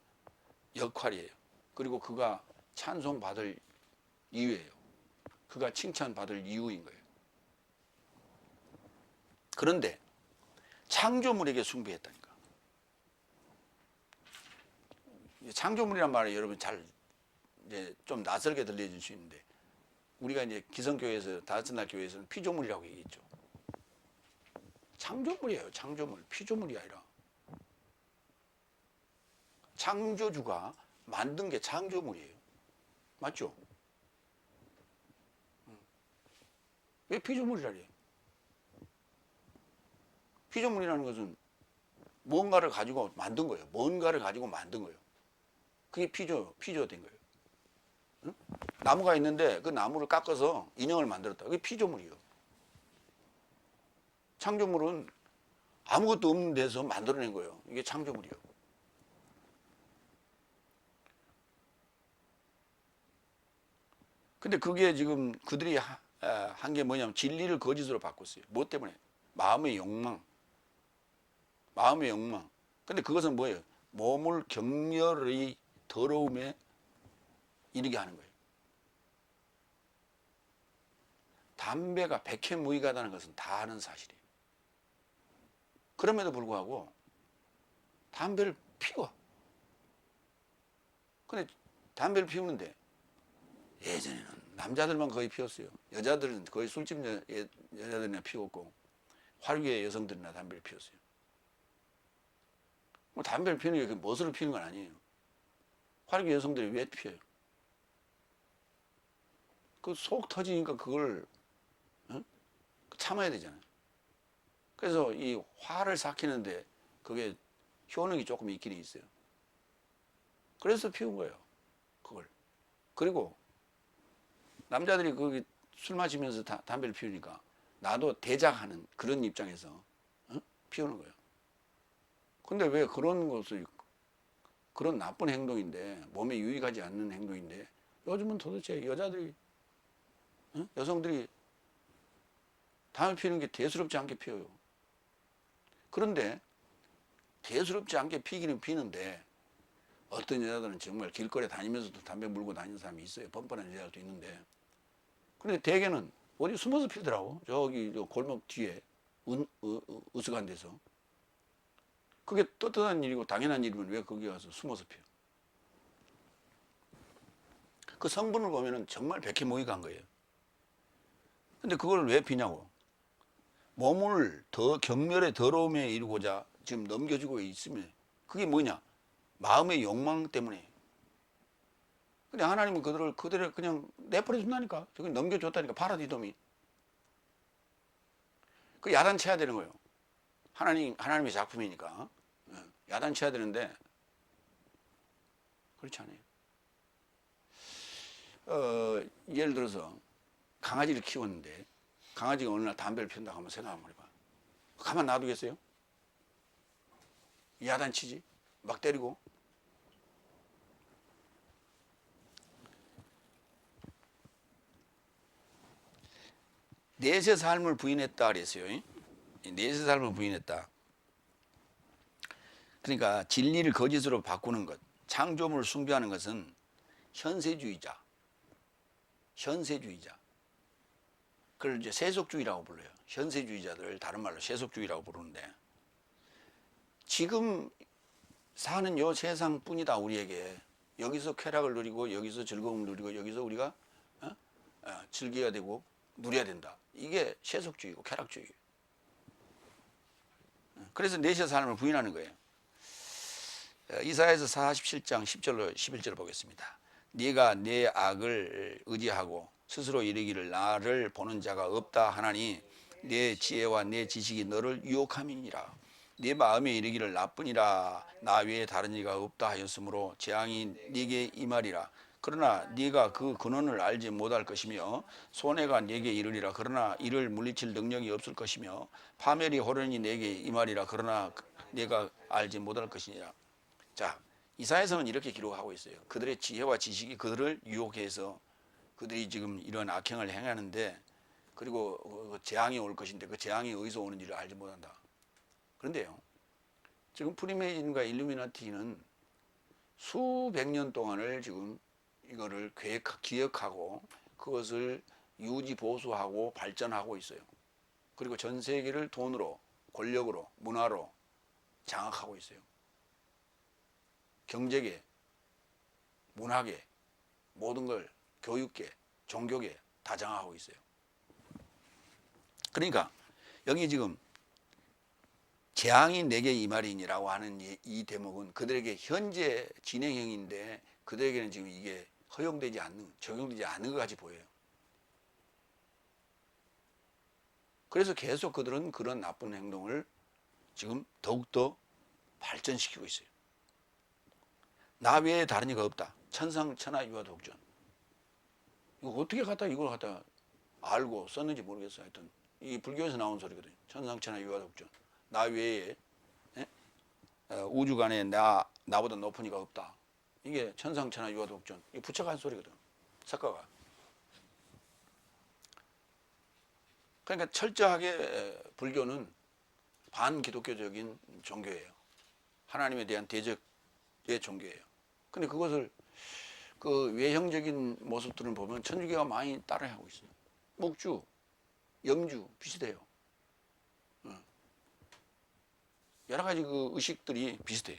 역할이에요. 그리고 그가 찬송받을 이유예요. 그가 칭찬받을 이유인 거예요. 그런데 창조물에게 숭배했다니까. 창조물이란 말이 여러분 잘 이제 좀 낯설게 들려질 수 있는데, 우리가 이제 기성교회에서 다섯날 교회에서는 피조물이라고 얘기했죠. 창조물이에요. 창조물. 피조물이 아니라. 창조주가 만든 게 창조물이에요. 맞죠? 왜 피조물이라 그래요? 피조물이라는 것은 뭔가를 가지고 만든 거예요. 뭔가를 가지고 만든 거예요. 그게 피조된 거예요. 응? 나무가 있는데 그 나무를 깎아서 인형을 만들었다. 그게 피조물이에요. 창조물은 아무것도 없는 데서 만들어낸 거예요. 이게 창조물이에요. 근데 그게 지금 그들이 한 게 뭐냐면 진리를 거짓으로 바꿨어요. 뭐 때문에? 마음의 욕망. 마음의 욕망. 근데 그것은 뭐예요? 몸을 경멸의 더러움에 이르게 하는 거예요. 담배가 백해무익하다는 것은 다 아는 사실이에요. 그럼에도 불구하고 담배를 피워. 근데 담배를 피우는데 예전에는 남자들만 거의 피웠어요. 여자들은 거의 술집 여자들이나 피웠고 화류계 여성들이나 담배를 피웠어요. 뭐 담배를 피우는 게 멋으로 피우는 건 아니에요. 화류계 여성들이 왜 피워요? 그 속 터지니까 그걸 참아야 되잖아요. 그래서 이 화를 삭히는데 그게 효능이 조금 있긴 있어요. 그래서 피운 거예요. 그걸. 그리고 남자들이 거기 술 마시면서 담배를 피우니까 나도 대작하는 그런 입장에서 피우는 거예요. 근데 왜 그런 것을, 그런 나쁜 행동인데, 몸에 유익하지 않는 행동인데 요즘은 도대체 여자들이, 여성들이 담배 피우는 게 대수롭지 않게 피워요. 그런데 대수롭지 않게 피기는 피는데 어떤 여자들은 정말 길거리에 다니면서도 담배 물고 다니는 사람이 있어요. 뻔뻔한 여자들도 있는데. 근데 대개는 어디 숨어서 피더라고. 저기 골목 뒤에 으슥한 데서. 그게 떳떳한 일이고 당연한 일이면 왜 거기 가서 숨어서 피워? 그 성분을 보면은 정말 백해무익한 거예요. 근데 그걸 왜 피냐고. 몸을 더 경멸의 더러움에 이르고자 지금 넘겨주고 있으면 그게 뭐냐? 마음의 욕망 때문에. 근데 하나님은 그들을 그냥 내버려 준다니까. 저기 넘겨줬다니까. 파라디돔이. 그 야단쳐야 되는 거예요. 하나님의 작품이니까. 야단쳐야 되는데 그렇지 않아요. 예를 들어서 강아지를 키웠는데 강아지가 어느 날 담배를 피운다고 한번 생각 한번 해봐. 가만 놔두겠어요? 야단치지? 막 때리고. 넷의 삶을 부인했다 그랬어요. 넷의 삶을 부인했다. 그러니까 진리를 거짓으로 바꾸는 것, 창조물을 숭배하는 것은 현세주의자. 그걸 이제 세속주의라고 불러요. 현세주의자들 다른 말로 세속주의라고 부르는데 지금 사는 요 세상뿐이다 우리에게. 여기서 쾌락을 누리고 여기서 즐거움을 누리고 여기서 우리가 즐겨야 되고 누려야 된다. 이게 세속주의고 쾌락주의. 그래서 넷의 삶을 부인하는 거예요. 이사야서 47장 10절로 11절을 보겠습니다. 네가 내 악을 의지하고 스스로 이르기를 나를 보는 자가 없다 하나니 내 지혜와 내 지식이 너를 유혹함이니라. 네 마음에 이르기를 나뿐이라 나 외에 다른 이가 없다 하였으므로 재앙이 네게 임하리라. 그러나 네가 그 근원을 알지 못할 것이며 손해가 네게 이르리라. 그러나 이를 물리칠 능력이 없을 것이며 파멸이 호련히 네게 임하리라. 그러나 네가 알지 못할 것이니라. 자, 이사야서는 이렇게 기록하고 있어요. 그들의 지혜와 지식이 그들을 유혹해서 그들이 지금 이런 악행을 행하는데, 그리고 재앙이 올 것인데 그 재앙이 어디서 오는지를 알지 못한다. 그런데요, 지금 프리메이슨과 일루미나티는 수백 년 동안을 지금 이거를 기획하고 그것을 유지 보수하고 발전하고 있어요. 그리고 전 세계를 돈으로, 권력으로, 문화로 장악하고 있어요. 경제계, 문화계, 모든 걸 교육계, 종교계 다 장악하고 있어요. 그러니까 여기 지금 재앙이 내게 임하리니라고 하는 이 대목은 그들에게 현재 진행형인데 그들에게는 지금 이게 허용되지 않는, 적용되지 않는 것 같이 보여요. 그래서 계속 그들은 그런 나쁜 행동을 지금 더욱더 발전시키고 있어요. 나 외에 다른 이가 없다. 천상천하 유아독존. 이거 어떻게 이걸 갖다 알고 썼는지 모르겠어요. 하여튼 이 불교에서 나온 소리거든요. 천상천하 유아독존. 나 외에 우주간에 나보다 높은 이가 없다. 이게 천상천하 유아독존. 이게 부처가 한 소리거든. 석가가. 그러니까 철저하게 불교는 반기독교적인 종교예요. 하나님에 대한 대적의 종교예요. 근데 그것을 그 외형적인 모습들을 보면 천주교가 많이 따라하고 있어요. 목주, 염주 비슷해요. 여러 가지 그 의식들이 비슷해요.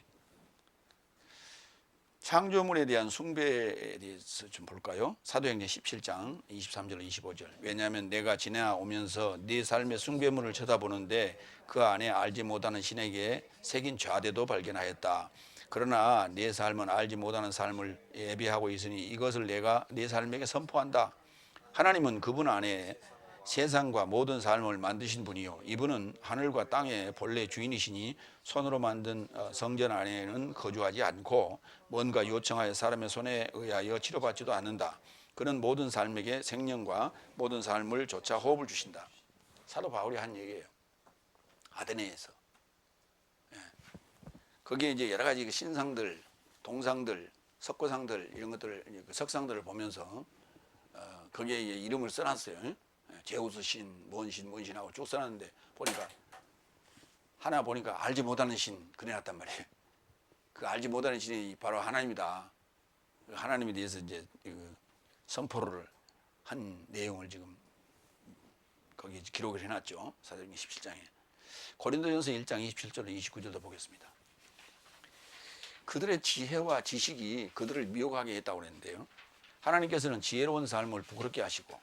창조물에 대한 숭배에 대해서 좀 볼까요? 사도행전 17장 23절 25절. 왜냐하면 내가 지나오면서 네 삶의 숭배물을 쳐다보는데 그 안에 알지 못하는 신에게 새긴 좌대도 발견하였다. 그러나 네 삶은 알지 못하는 삶을 예비하고 있으니 이것을 내가 네 삶에게 선포한다. 하나님은 그분 안에 세상과 모든 삶을 만드신 분이요, 이분은 하늘과 땅의 본래 주인이시니 손으로 만든 성전 안에는 거주하지 않고 뭔가 요청하여 사람의 손에 의하여 치료받지도 않는다. 그는 모든 삶에게 생명과 모든 삶을 조차 호흡을 주신다. 사도 바울이 한 얘기예요. 아테네에서. 거기에 이제 여러 가지 신상들, 동상들, 석고상들 이런 것들, 석상들을 보면서 거기에 이름을 써놨어요. 제우스 신, 뭔 신, 뭔 신하고 쭉 써놨는데 보니까 하나 보니까 알지 못하는 신 그려놨단 말이에요. 그 알지 못하는 신이 바로 하나님이다. 하나님에 대해서 이제 선포를 한 내용을 지금 거기 기록을 해놨죠. 사도행전 17장에. 고린도전서 1장 27절 29절도 보겠습니다. 그들의 지혜와 지식이 그들을 미혹하게 했다고 그랬는데요. 하나님께서는 지혜로운 삶을 부끄럽게 하시고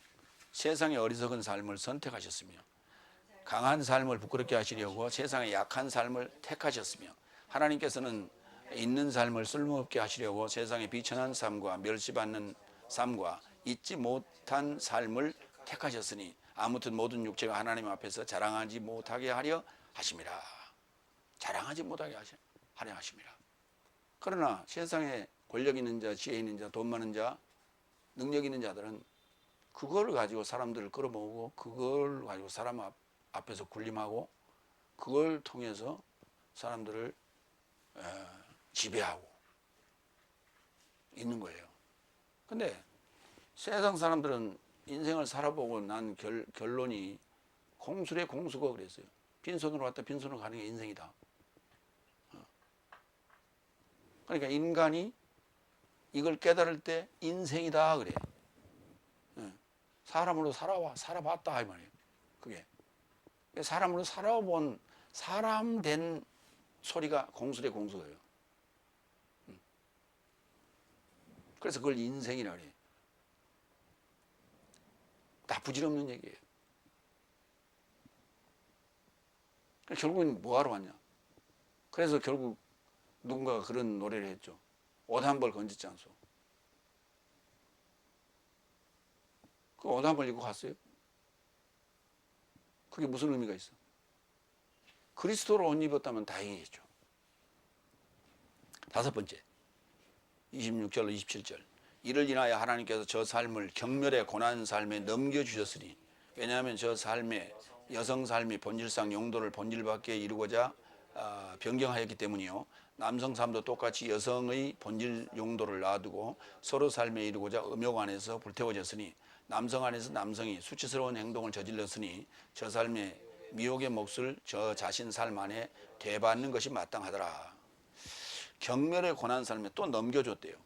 세상의 어리석은 삶을 선택하셨으며 강한 삶을 부끄럽게 하시려고 세상의 약한 삶을 택하셨으며 하나님께서는 있는 삶을 쓸모없게 하시려고 세상의 비천한 삶과 멸시받는 삶과 잊지 못한 삶을 택하셨으니 아무튼 모든 육체가 하나님 앞에서 자랑하지 못하게 하려 하심이라. 자랑하지 못하게 하려 하심이라. 그러나 세상에 권력 있는 자, 지혜 있는 자, 돈 많은 자, 능력 있는 자들은 그걸 가지고 사람들을 끌어모으고 그걸 가지고 사람 앞에서 군림하고 그걸 통해서 사람들을 지배하고 있는 거예요. 근데 세상 사람들은 인생을 살아보고 난 결론이 공술의 공수고 그랬어요. 빈손으로 왔다 빈손으로 가는 게 인생이다. 그러니까 인간이 이걸 깨달을 때 인생이다 그래. 사람으로 살아봤다 이 말이에요. 그게 사람으로 살아본 사람 된 소리가 공술의 공수예요. 그래서 그걸 인생이라 그래요. 다 부질없는 얘기예요. 결국은 뭐하러 왔냐? 그래서 결국 누군가가 그런 노래를 했죠. 옷 한 벌 건졌지 않소. 그 옷 한 벌 입고 갔어요. 그게 무슨 의미가 있어? 그리스도로 옷 입었다면 다행이겠죠. 다섯 번째, 26절로 27절. 이를 인하여 하나님께서 저 삶을 경멸의 고난 삶에 넘겨주셨으니, 왜냐하면 저 삶에 여성 삶이 본질상 용도를 본질밖에 이루고자 변경하였기 때문이요. 남성 삶도 똑같이 여성의 본질 용도를 놔두고 서로 삶에 이루고자 음욕 안에서 불태워졌으니, 남성 안에서 남성이 수치스러운 행동을 저질렀으니 저 삶의 미혹의 몫을 저 자신 삶 안에 되받는 것이 마땅하더라. 경멸의 고난 삶에 또 넘겨줬대요.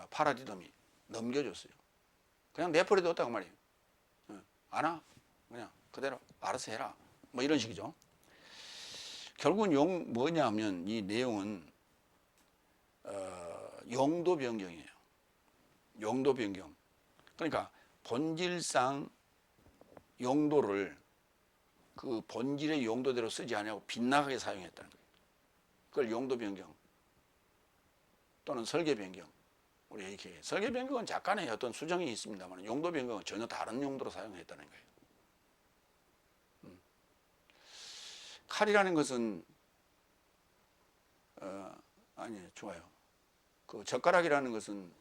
파라디덤이 넘겨줬어요. 그냥 내버려뒀다고 말이에요. 안 와. 그냥 그대로 알아서 해라. 뭐 이런 식이죠. 결국은 뭐냐면 이 내용은 용도 변경이에요. 용도 변경. 그러니까 본질상 용도를 그 본질의 용도대로 쓰지 않고 빗나가게 사용했다는 거예요. 그걸 용도 변경 또는 설계 변경. 우리 이렇게 설계 변경은 약간의 어떤 수정이 있습니다만 용도 변경은 전혀 다른 용도로 사용했다는 거예요. 칼이라는 것은 좋아요. 그 젓가락이라는 것은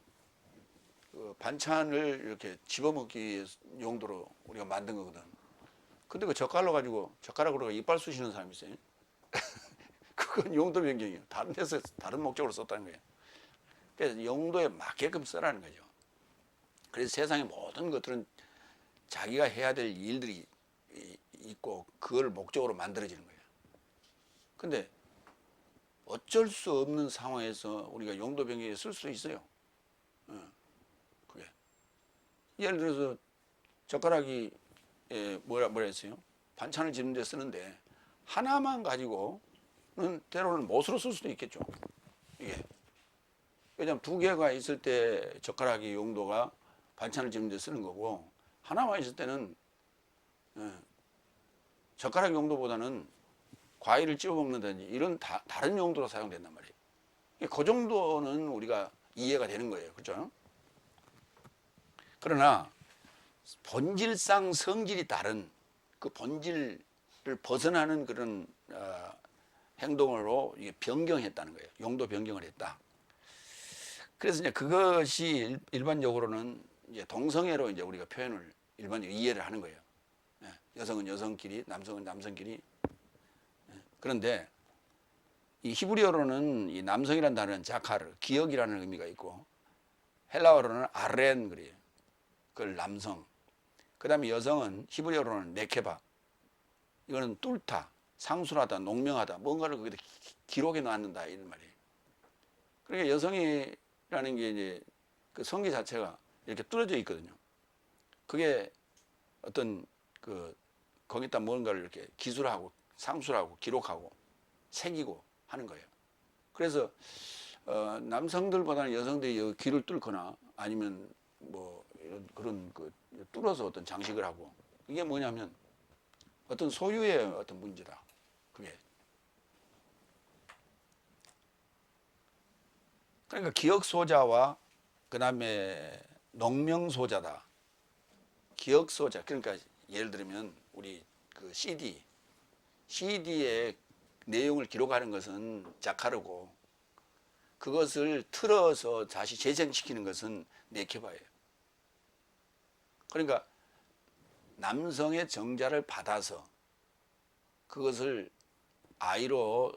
그 반찬을 이렇게 집어먹기 용도로 우리가 만든 거거든. 근데 그 젓가락으로 이빨 쑤시는 사람이 있어요. 그건 용도 변경이에요. 다른 데서 다른 목적으로 썼다는 거예요. 그래서 용도에 맞게끔 쓰라는 거죠. 그래서 세상의 모든 것들은 자기가 해야 될 일들이 있고 그걸 목적으로 만들어지는 거예요. 근데 어쩔 수 없는 상황에서 우리가 용도 변경에 쓸 수 있어요. 그게 예를 들어서 젓가락이 뭐라 했어요? 반찬을 집는 데 쓰는데 하나만 가지고는 때로는 못으로 쓸 수도 있겠죠. 이게. 왜냐하면 두 개가 있을 때 젓가락의 용도가 반찬을 집는 데 쓰는 거고, 하나만 있을 때는 젓가락 용도보다는 과일을 찝어 먹는다든지 이런 다른 용도로 사용된단 말이에요. 그 정도는 우리가 이해가 되는 거예요. 그렇죠? 그러나 본질상 성질이 다른 그 본질을 벗어나는 그런 행동으로 이게 변경했다는 거예요. 용도 변경을 했다. 그래서 이제 그것이 일반적으로는 이제 동성애로 이제 우리가 표현을 일반적으로 이해를 하는 거예요. 여성은 여성끼리, 남성은 남성끼리. 그런데 이 히브리어로는 이 남성이라는 단어는 자카르, 기억이라는 의미가 있고, 헬라어로는 아렌 그래요. 그걸 남성. 그다음에 여성은 히브리어로는 네케바. 이거는 뚫다, 상술하다, 농명하다, 뭔가를 거기다 기록해 놨는다 이런 말이에요. 그러니까 여성이라는 게 이제 그 성기 자체가 이렇게 뚫어져 있거든요. 그게 어떤 거기다 뭔가를 이렇게 기술하고 상술하고 기록하고 새기고 하는 거예요. 그래서 남성들보다는 여성들이 귀를 뚫거나 아니면 뭐 이런 그런 뚫어서 어떤 장식을 하고, 이게 뭐냐면 어떤 소유의 어떤 문제다. 그게. 그러니까 기억소자와 그 다음에 농명소자다. 기억소자. 그러니까 예를 들면 우리 그 CD에 내용을 기록하는 것은 자카르고, 그것을 틀어서 다시 재생시키는 것은 네케바예요. 그러니까 남성의 정자를 받아서 그것을 아이로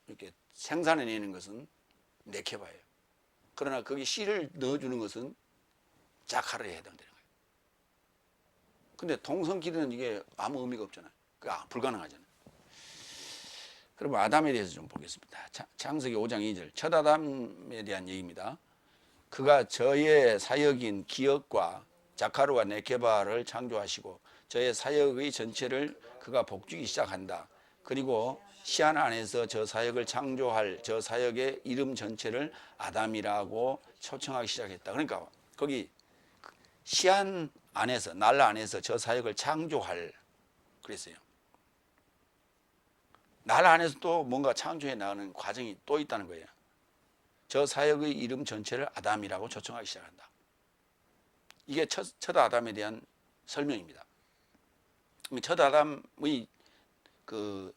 이렇게 생산해내는 것은 네케바예요. 그러나 거기 씨를 넣어주는 것은 자카르에 해당되는 거예요. 근데 동성끼리는 이게 아무 의미가 없잖아요. 불가능하잖아요. 그럼 아담에 대해서 좀 보겠습니다. 창세기 5장 2절. 첫 아담에 대한 얘기입니다. 그가 저의 사역인 기억과 자카르와 네케바를 창조하시고 저의 사역의 전체를 그가 복주기 시작한다. 그리고 시안 안에서 저 사역을 창조할 저 사역의 이름 전체를 아담이라고 초청하기 시작했다. 그러니까 거기 시안 안에서, 날 안에서 저 사역을 창조할 그랬어요. 날 안에서 또 뭔가 창조해 나가는 과정이 또 있다는 거예요. 저 사역의 이름 전체를 아담이라고 초청하기 시작한다. 이게 첫 아담에 대한 설명입니다. 첫 아담의 그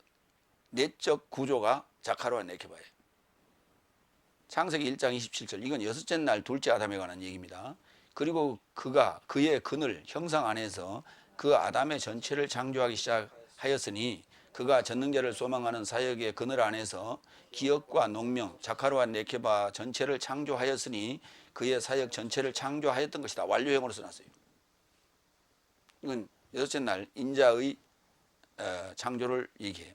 내적 구조가 자카르와 네케바예요. 창세기 1장 27절. 이건 여섯째 날 둘째 아담에 관한 얘기입니다. 그리고 그의 그늘 형상 안에서 그 아담의 전체를 창조하기 시작하였으니 그가 전능자를 소망하는 사역의 그늘 안에서 기억과 농명, 자카르와 네케바 전체를 창조하였으니 그의 사역 전체를 창조하였던 것이다. 완료형으로 써놨어요. 이건 여섯째 날 인자의 창조를 얘기해요.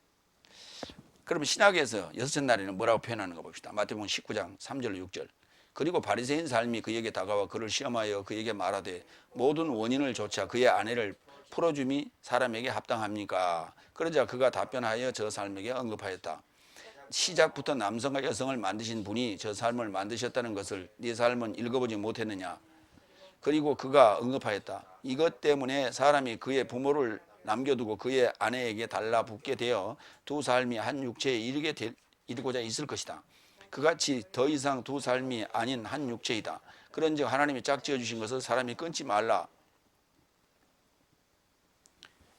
그러면 신약에서 여섯째 날에는 뭐라고 표현하는 거 봅시다. 마태복음 19장 3절 6절. 그리고 바리새인 삶이 그에게 다가와 그를 시험하여 그에게 말하되 모든 원인을 조차 그의 아내를 풀어줌이 사람에게 합당합니까? 그러자 그가 답변하여 저 삶에게 언급하였다. 시작부터 남성과 여성을 만드신 분이 저 삶을 만드셨다는 것을 네 삶은 읽어보지 못했느냐? 그리고 그가 언급하였다. 이것 때문에 사람이 그의 부모를 남겨두고 그의 아내에게 달라붙게 되어 두 삶이 한 육체에 이르고자 있을 것이다. 그같이 더 이상 두 삶이 아닌 한 육체이다. 그런즉 하나님이 짝지어 주신 것을 사람이 끊지 말라.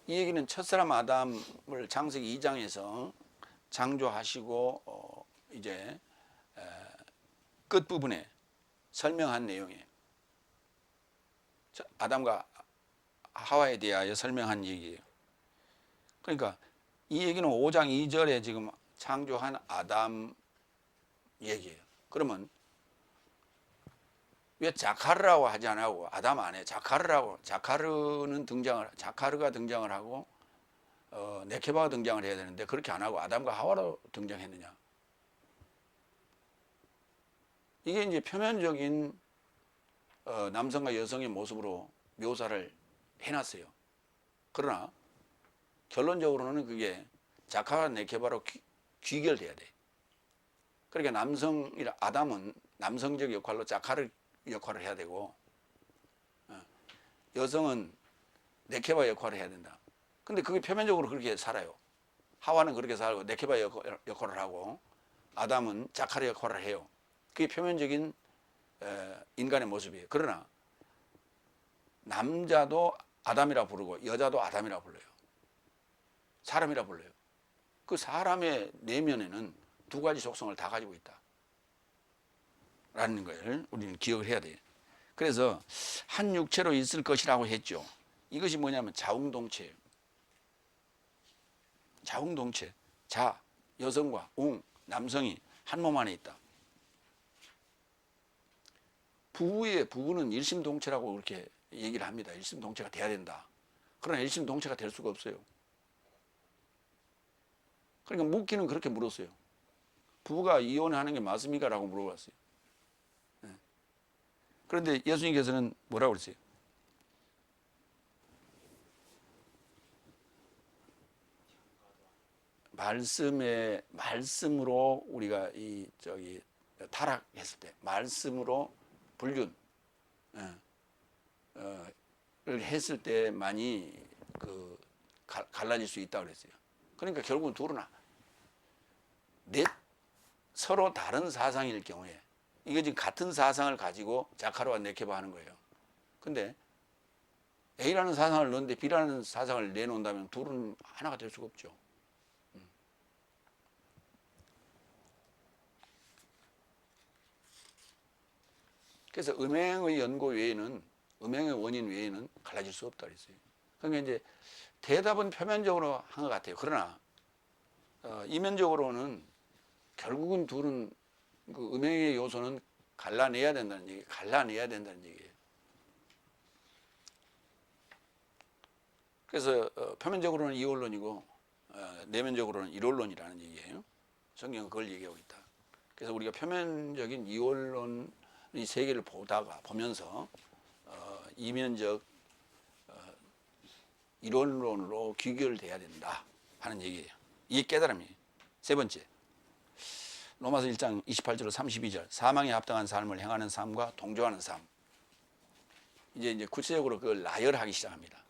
이 얘기는 첫사람 아담을 창세기 2장에서 창조하시고 이제 끝부분에 설명한 내용이에요. 아담과 하와에 대하여 설명한 얘기예요. 그러니까 이 얘기는 5장 2절에 지금 창조한 아담 얘기예요. 그러면 왜 자카르라고 하지 않고 아담 안에 자카르가 등장을 하고 네케바가 등장을 해야 되는데 그렇게 안 하고 아담과 하와로 등장했느냐? 이게 이제 표면적인 남성과 여성의 모습으로 묘사를 해놨어요. 그러나 결론적으로는 그게 자카와 네케바로 귀결돼야 돼. 그러니까 아담은 남성적 역할로 자카르 역할을 해야 되고, 여성은 네케바 역할을 해야 된다. 근데 그게 표면적으로 그렇게 살아요. 하와는 그렇게 살고 네케바 역할을 하고 아담은 자카르 역할을 해요. 그게 표면적인 인간의 모습이에요. 그러나 남자도 아담이라 부르고 여자도 아담이라 불러요. 사람이라 불러요. 그 사람의 내면에는 두 가지 속성을 다 가지고 있다 라는 걸 우리는 기억을 해야 돼요. 그래서 한 육체로 있을 것이라고 했죠. 이것이 뭐냐면 자웅동체예요. 자웅동체. 자, 여성과 웅, 남성이 한 몸 안에 있다. 부부는 일심동체라고 그렇게 얘기를 합니다. 일심동체가 돼야 된다. 그러나 일심동체가 될 수가 없어요. 그러니까 묻기는 그렇게 물었어요. 부부가 이혼하는 게 맞습니까? 라고 물어봤어요. 그런데 예수님께서는 뭐라고 그랬어요? 말씀으로 우리가 타락했을 때, 말씀으로 불륜, 를 했을 때만이 갈라질 수 있다고 그랬어요. 그러니까 결국은 둘은 서로 다른 사상일 경우에, 이게 지금 같은 사상을 가지고 자카르와 네케바 하는 거예요. 근데 A라는 사상을 넣는데 B라는 사상을 내놓는다면 둘은 하나가 될 수가 없죠. 그래서 음행의 연고 외에는, 음행의 원인 외에는 갈라질 수 없다 그랬어요. 그러니까 이제 대답은 표면적으로 한 것 같아요. 그러나 이면적으로는 결국은 둘은 그 음행의 요소는 갈라내야 된다는 얘기예요. 그래서 표면적으로는 이원론이고 내면적으로는 일원론이라는 얘기예요. 성경은 그걸 얘기하고 있다. 그래서 우리가 표면적인 이원론의 세계를 보면서 이면적 이론론으로 귀결돼야 된다 하는 얘기예요. 이게 깨달음이에요. 세 번째, 로마서 1장 28절로 32절, 사망에 합당한 삶을 행하는 삶과 동조하는 삶. 이제 구체적으로 그걸 나열하기 시작합니다.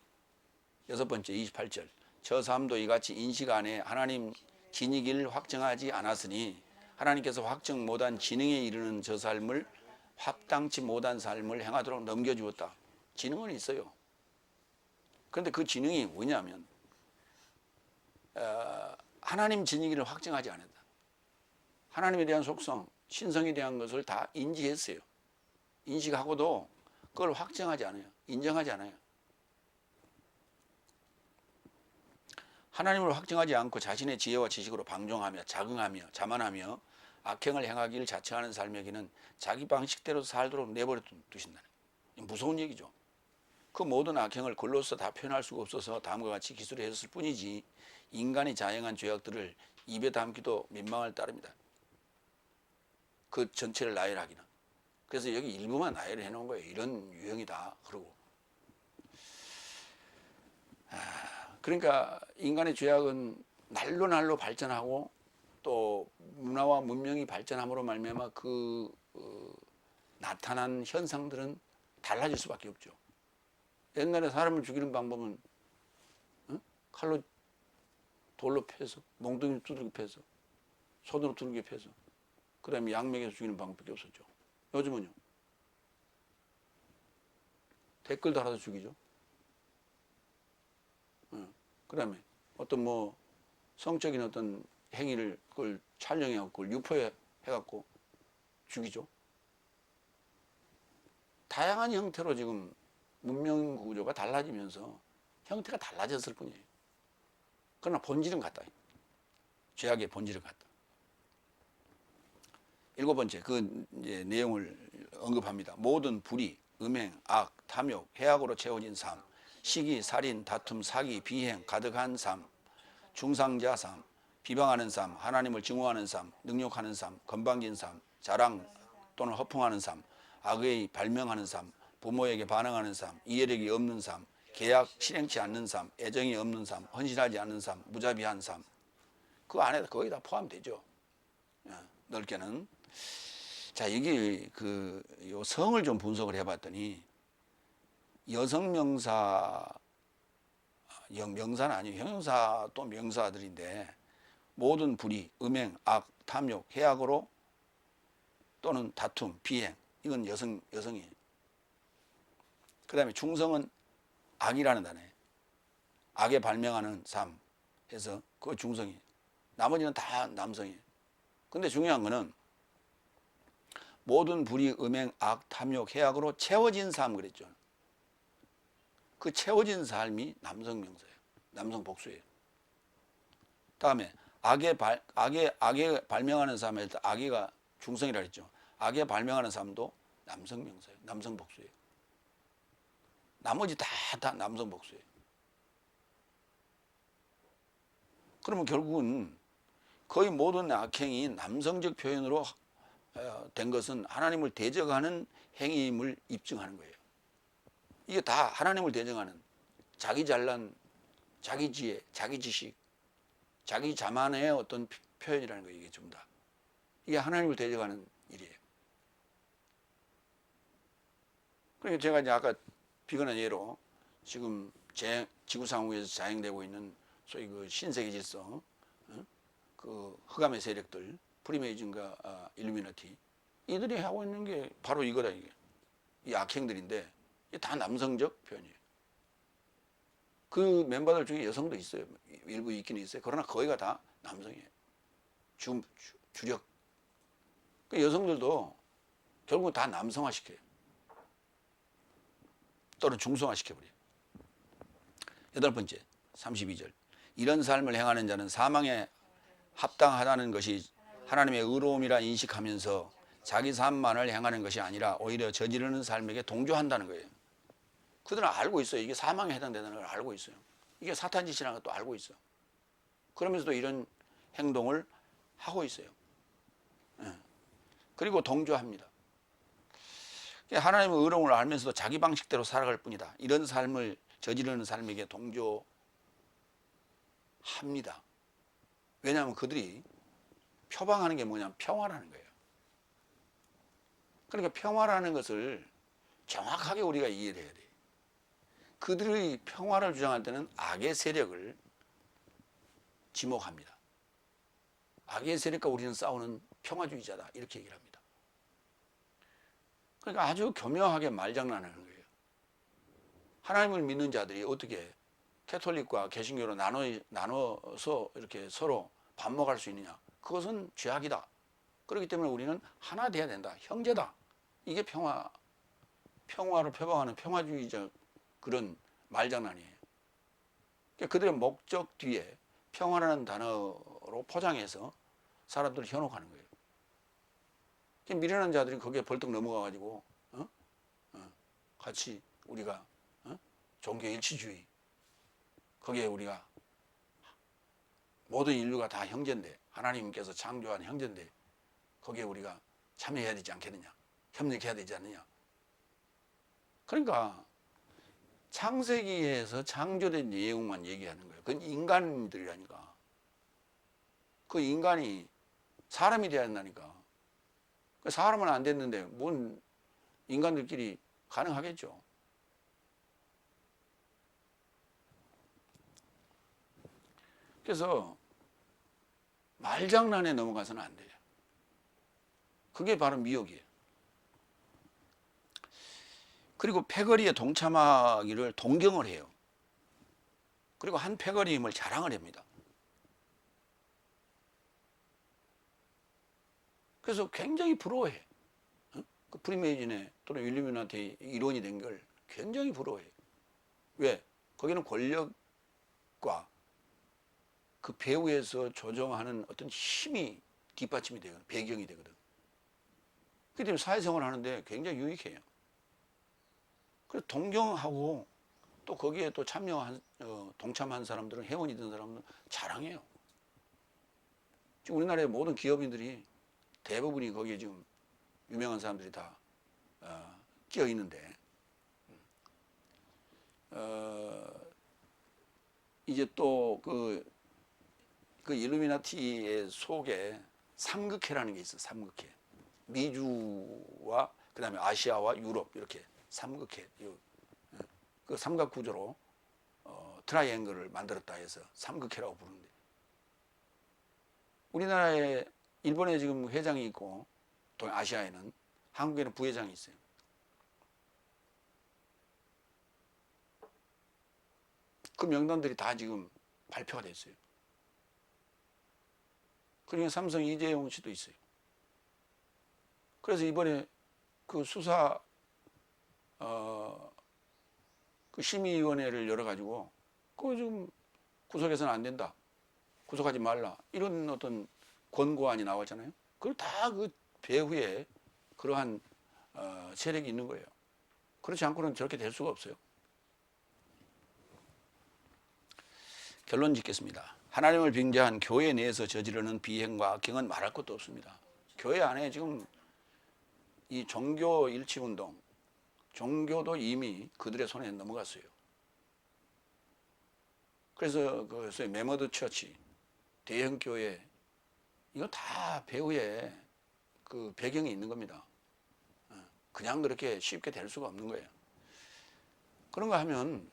여섯 번째 28절, 저 삶도 이같이 인식 안에 하나님 진이기를 확정하지 않았으니 하나님께서 확정 못한 지능에 이르는 저 삶을 합당치 못한 삶을 행하도록 넘겨주었다. 지능은 있어요. 그런데 그 지능이 뭐냐면 하나님 진이기를 확정하지 않았다. 하나님에 대한 속성, 신성에 대한 것을 다 인지했어요. 인식하고도 그걸 확정하지 않아요. 인정하지 않아요. 하나님을 확정하지 않고 자신의 지혜와 지식으로 방종하며 자긍하며 자만하며 악행을 행하기를 자처하는 삶에게는 자기 방식대로 살도록 내버려 두신다는 거예요. 무서운 얘기죠. 그 모든 악행을 글로써 다 표현할 수가 없어서 다음과 같이 기술했을 뿐이지 인간이 자행한 죄악들을 입에 담기도 민망할 따름이다. 그 전체를 나열하기는. 그래서 여기 일부만 나열을 해놓은 거예요. 이런 유형이다. 그러고. 그러니까 인간의 죄악은 날로 날로 발전하고 또 문화와 문명이 발전함으로 말미암아 나타난 현상들은 달라질 수밖에 없죠. 옛날에 사람을 죽이는 방법은 칼로 돌로 패서, 몽둥이 두들겨 패서, 손으로 두들겨 패서, 그 다음에 양맥에서 죽이는 방법밖에 없었죠. 요즘은요, 댓글 달아서 죽이죠. 그 다음에 어떤 성적인 어떤 행위를 그걸 촬영해갖고 그걸 유포해갖고 죽이죠. 다양한 형태로 지금 문명 구조가 달라지면서 형태가 달라졌을 뿐이에요. 그러나 본질은 같다. 죄악의 본질은 같다. 일곱 번째, 그 이제 내용을 언급합니다. 모든 불의, 음행, 악, 탐욕, 해악으로 채워진 삶, 시기, 살인, 다툼, 사기, 비행, 가득한 삶, 중상자 삶, 비방하는 삶, 하나님을 증오하는 삶, 능욕하는 삶, 건방진 삶, 자랑 또는 허풍하는 삶, 악의 발명하는 삶, 부모에게 반항하는 삶, 이해력이 없는 삶, 계약 실행치 않는 삶, 애정이 없는 삶, 헌신하지 않는 삶, 무자비한 삶. 그 안에 거의 다 포함되죠. 넓게는. 자, 여기 요 성을 좀 분석을 해봤더니 여성 명사, 명사는 아니고 형용사 또 명사들인데 모든 불의, 음행, 악, 탐욕, 해악으로 또는 다툼, 비행, 이건 여성이에요. 그 다음에 중성은 악이라는 단어예요. 악에 발명하는 삶 해서 그거 중성이에요. 나머지는 다 남성이에요. 근데 중요한 거는 모든 불의, 음행, 악, 탐욕, 해악으로 채워진 삶 그랬죠. 그 채워진 삶이 남성 명사예요. 남성 복수예요. 다음에 악에 발명하는 삶에 악의가 중성이라 그랬죠. 악에 발명하는 삶도 남성 명사예요. 남성 복수예요. 나머지 다 남성 복수예요. 그러면 결국은 거의 모든 악행이 남성적 표현으로 된 것은 하나님을 대적하는 행위임을 입증하는 거예요. 이게 다 하나님을 대적하는 자기 잘난, 자기 지혜, 자기 지식, 자기 자만의 어떤 표현이라는 거예요. 이게 전부 다. 이게 하나님을 대적하는 일이에요. 그러니까 제가 이제 아까 비근한 예로 지금 지구 상공에서 자행되고 있는 소위 그 신세계 질서, 그 흑암의 세력들, 프리메이즌과 일루미나티, 이들이 하고 있는 게 바로 이거다. 이게 이 악행들인데 이게 다 남성적 표현이에요. 그 멤버들 중에 여성도 있어요. 일부 있기는 있어요. 그러나 거의가 다 남성이에요. 주력. 그 여성들도 결국은 다 남성화시켜요. 또는 중성화시켜버려요. 8번째, 32절. 이런 삶을 행하는 자는 사망에 합당하다는 것이 하나님의 의로움이라 인식하면서 자기 삶만을 행하는 것이 아니라 오히려 저지르는 삶에게 동조한다는 거예요. 그들은 알고 있어요. 이게 사망에 해당된다는 걸 알고 있어요. 이게 사탄 짓이라는 것도 알고 있어요. 그러면서도 이런 행동을 하고 있어요. 그리고 동조합니다. 하나님의 의로움을 알면서도 자기 방식대로 살아갈 뿐이다. 이런 삶을 저지르는 삶에게 동조합니다. 왜냐하면 그들이 표방하는 게 뭐냐면 평화라는 거예요. 그러니까 평화라는 것을 정확하게 우리가 이해를 해야 돼요. 그들의 평화를 주장할 때는 악의 세력을 지목합니다. 악의 세력과 우리는 싸우는 평화주의자다. 이렇게 얘기를 합니다. 그러니까 아주 교묘하게 말장난하는 거예요. 하나님을 믿는 자들이 어떻게 캐톨릭과 개신교로 나눠서 이렇게 서로 반목할 수 있느냐. 그것은 죄악이다. 그렇기 때문에 우리는 하나 돼야 된다. 형제다. 이게 평화를 표방하는 평화주의적 그런 말장난이에요. 그러니까 그들의 목적 뒤에 평화라는 단어로 포장해서 사람들을 현혹하는 거예요. 미련한 자들이 거기에 벌떡 넘어가가지고 같이 우리가 종교일치주의 거기에 우리가 모든 인류가 다 형제인데 하나님께서 창조한 형제인데 거기에 우리가 참여해야 되지 않겠느냐, 협력해야 되지 않느냐. 그러니까 창세기에서 창조된 내용만 얘기하는 거예요. 그건 인간들이라니까. 그 인간이 사람이 돼야 한다니까. 사람은 안 됐는데 뭔 인간들끼리 가능하겠죠. 그래서 말장난에 넘어가서는 안 돼요. 그게 바로 미혹이에요. 그리고 패거리에 동참하기를 동경을 해요. 그리고 한 패거리임을 자랑을 합니다. 그래서 굉장히 부러워해. 그 프리메이즌에 또는 일루미나티 일원이 된 걸 굉장히 부러워해. 왜? 거기는 권력과 그 배후에서 조정하는 어떤 힘이 뒷받침이 되거든, 배경이 되거든. 그렇기 때문에 사회생활을 하는데 굉장히 유익해요. 그래서 동경하고 또 거기에 또 동참한 사람들은 회원이 된 사람들은 자랑해요. 지금 우리나라의 모든 기업인들이 대부분이 거기에 지금 유명한 사람들이 다 끼어 있는데 이제 또 그 그 일루미나티의 속에 삼극회라는 게 있어. 삼극회. 미주와 그다음에 아시아와 유럽 이렇게 삼극회. 그 삼각 구조로 트라이앵글을 만들었다 해서 삼극회라고 부르는데, 우리나라에 일본에 지금 회장이 있고 동아시아에는, 한국에는 부회장이 있어요. 그 명단들이 다 지금 발표가 됐어요. 그러니까 삼성 이재용 씨도 있어요. 그래서 이번에 그 수사 그 심의위원회를 열어가지고 그거 지금 구속해서는 안 된다, 구속하지 말라, 이런 어떤 권고안이 나왔잖아요. 그걸 다 그 배후에 그러한 세력이 있는 거예요. 그렇지 않고는 저렇게 될 수가 없어요. 결론 짓겠습니다. 하나님을 빙자한 교회 내에서 저지르는 비행과 악행은 말할 것도 없습니다. 교회 안에 지금 이 종교 일치운동, 종교도 이미 그들의 손에 넘어갔어요. 그래서 그 소위 메머드 처치, 대형 교회, 이거 다 배후에 그 배경이 있는 겁니다. 그냥 그렇게 쉽게 될 수가 없는 거예요. 그런가 하면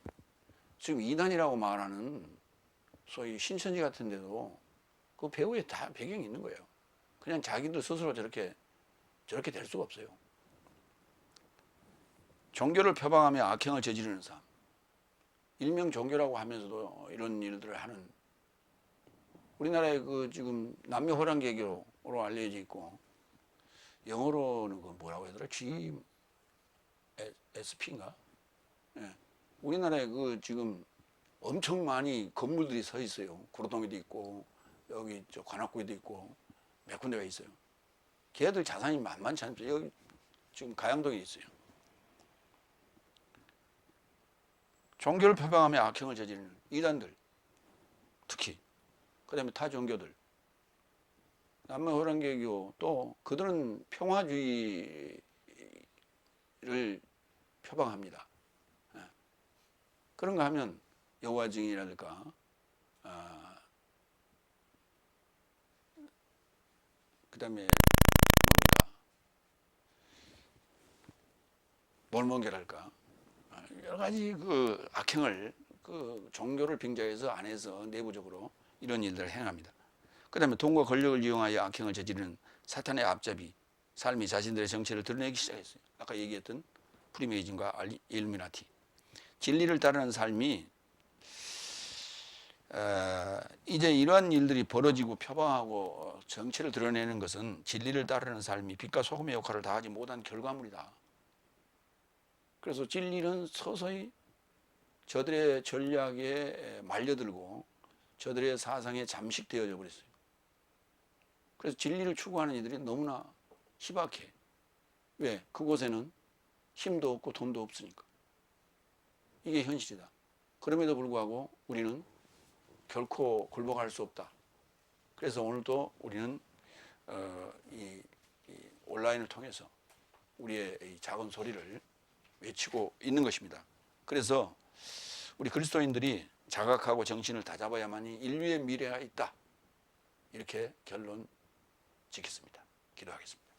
지금 이단이라고 말하는 소위 신천지 같은 데도 그 배후에 다 배경이 있는 거예요. 그냥 자기들 스스로 저렇게 될 수가 없어요. 종교를 표방하며 악행을 저지르는 삶, 일명 종교라고 하면서도 이런 일들을 하는, 우리나라에 그 지금 남녀 호랑개교로 알려져 있고, 영어로는 그 뭐라고 하더라? GSP인가? 예. 우리나라에 그 지금 엄청 많이 건물들이 서 있어요. 구로동에도 있고, 여기 저 관악구에도 있고, 몇 군데가 있어요. 걔들 자산이 만만치 않습니다. 여기 지금 가양동에 있어요. 종교를 표방하며 악행을 저지르는 이단들, 특히 그 다음에 타 종교들, 남녀호랑개교, 또 그들은 평화주의를 표방합니다. 그런가 하면 여호와 증인이랄까, 그 다음에 뭡니까, 몰몬계랄까, 여러 가지 그 악행을 그 종교를 빙자해서 안에서 내부적으로 이런 일들을 행합니다. 그 다음에 돈과 권력을 이용하여 악행을 저지르는 사탄의 앞잡이, 삶이 자신들의 정체를 드러내기 시작했어요. 아까 얘기했던 프리메이즌과 일루미나티. 진리를 따르는 삶이 이제 이러한 일들이 벌어지고 표방하고 정체를 드러내는 것은 진리를 따르는 삶이 빛과 소금의 역할을 다하지 못한 결과물이다. 그래서 진리는 서서히 저들의 전략에 말려들고 저들의 사상에 잠식되어져 버렸어요. 그래서 진리를 추구하는 이들이 너무나 희박해. 왜? 그곳에는 힘도 없고 돈도 없으니까. 이게 현실이다. 그럼에도 불구하고 우리는 결코 굴복할 수 없다. 그래서 오늘도 우리는 이 온라인을 통해서 우리의 이 작은 소리를 외치고 있는 것입니다. 그래서 우리 그리스도인들이 자각하고 정신을 다잡아야만이 인류의 미래가 있다. 이렇게 결론 짓겠습니다. 기도하겠습니다.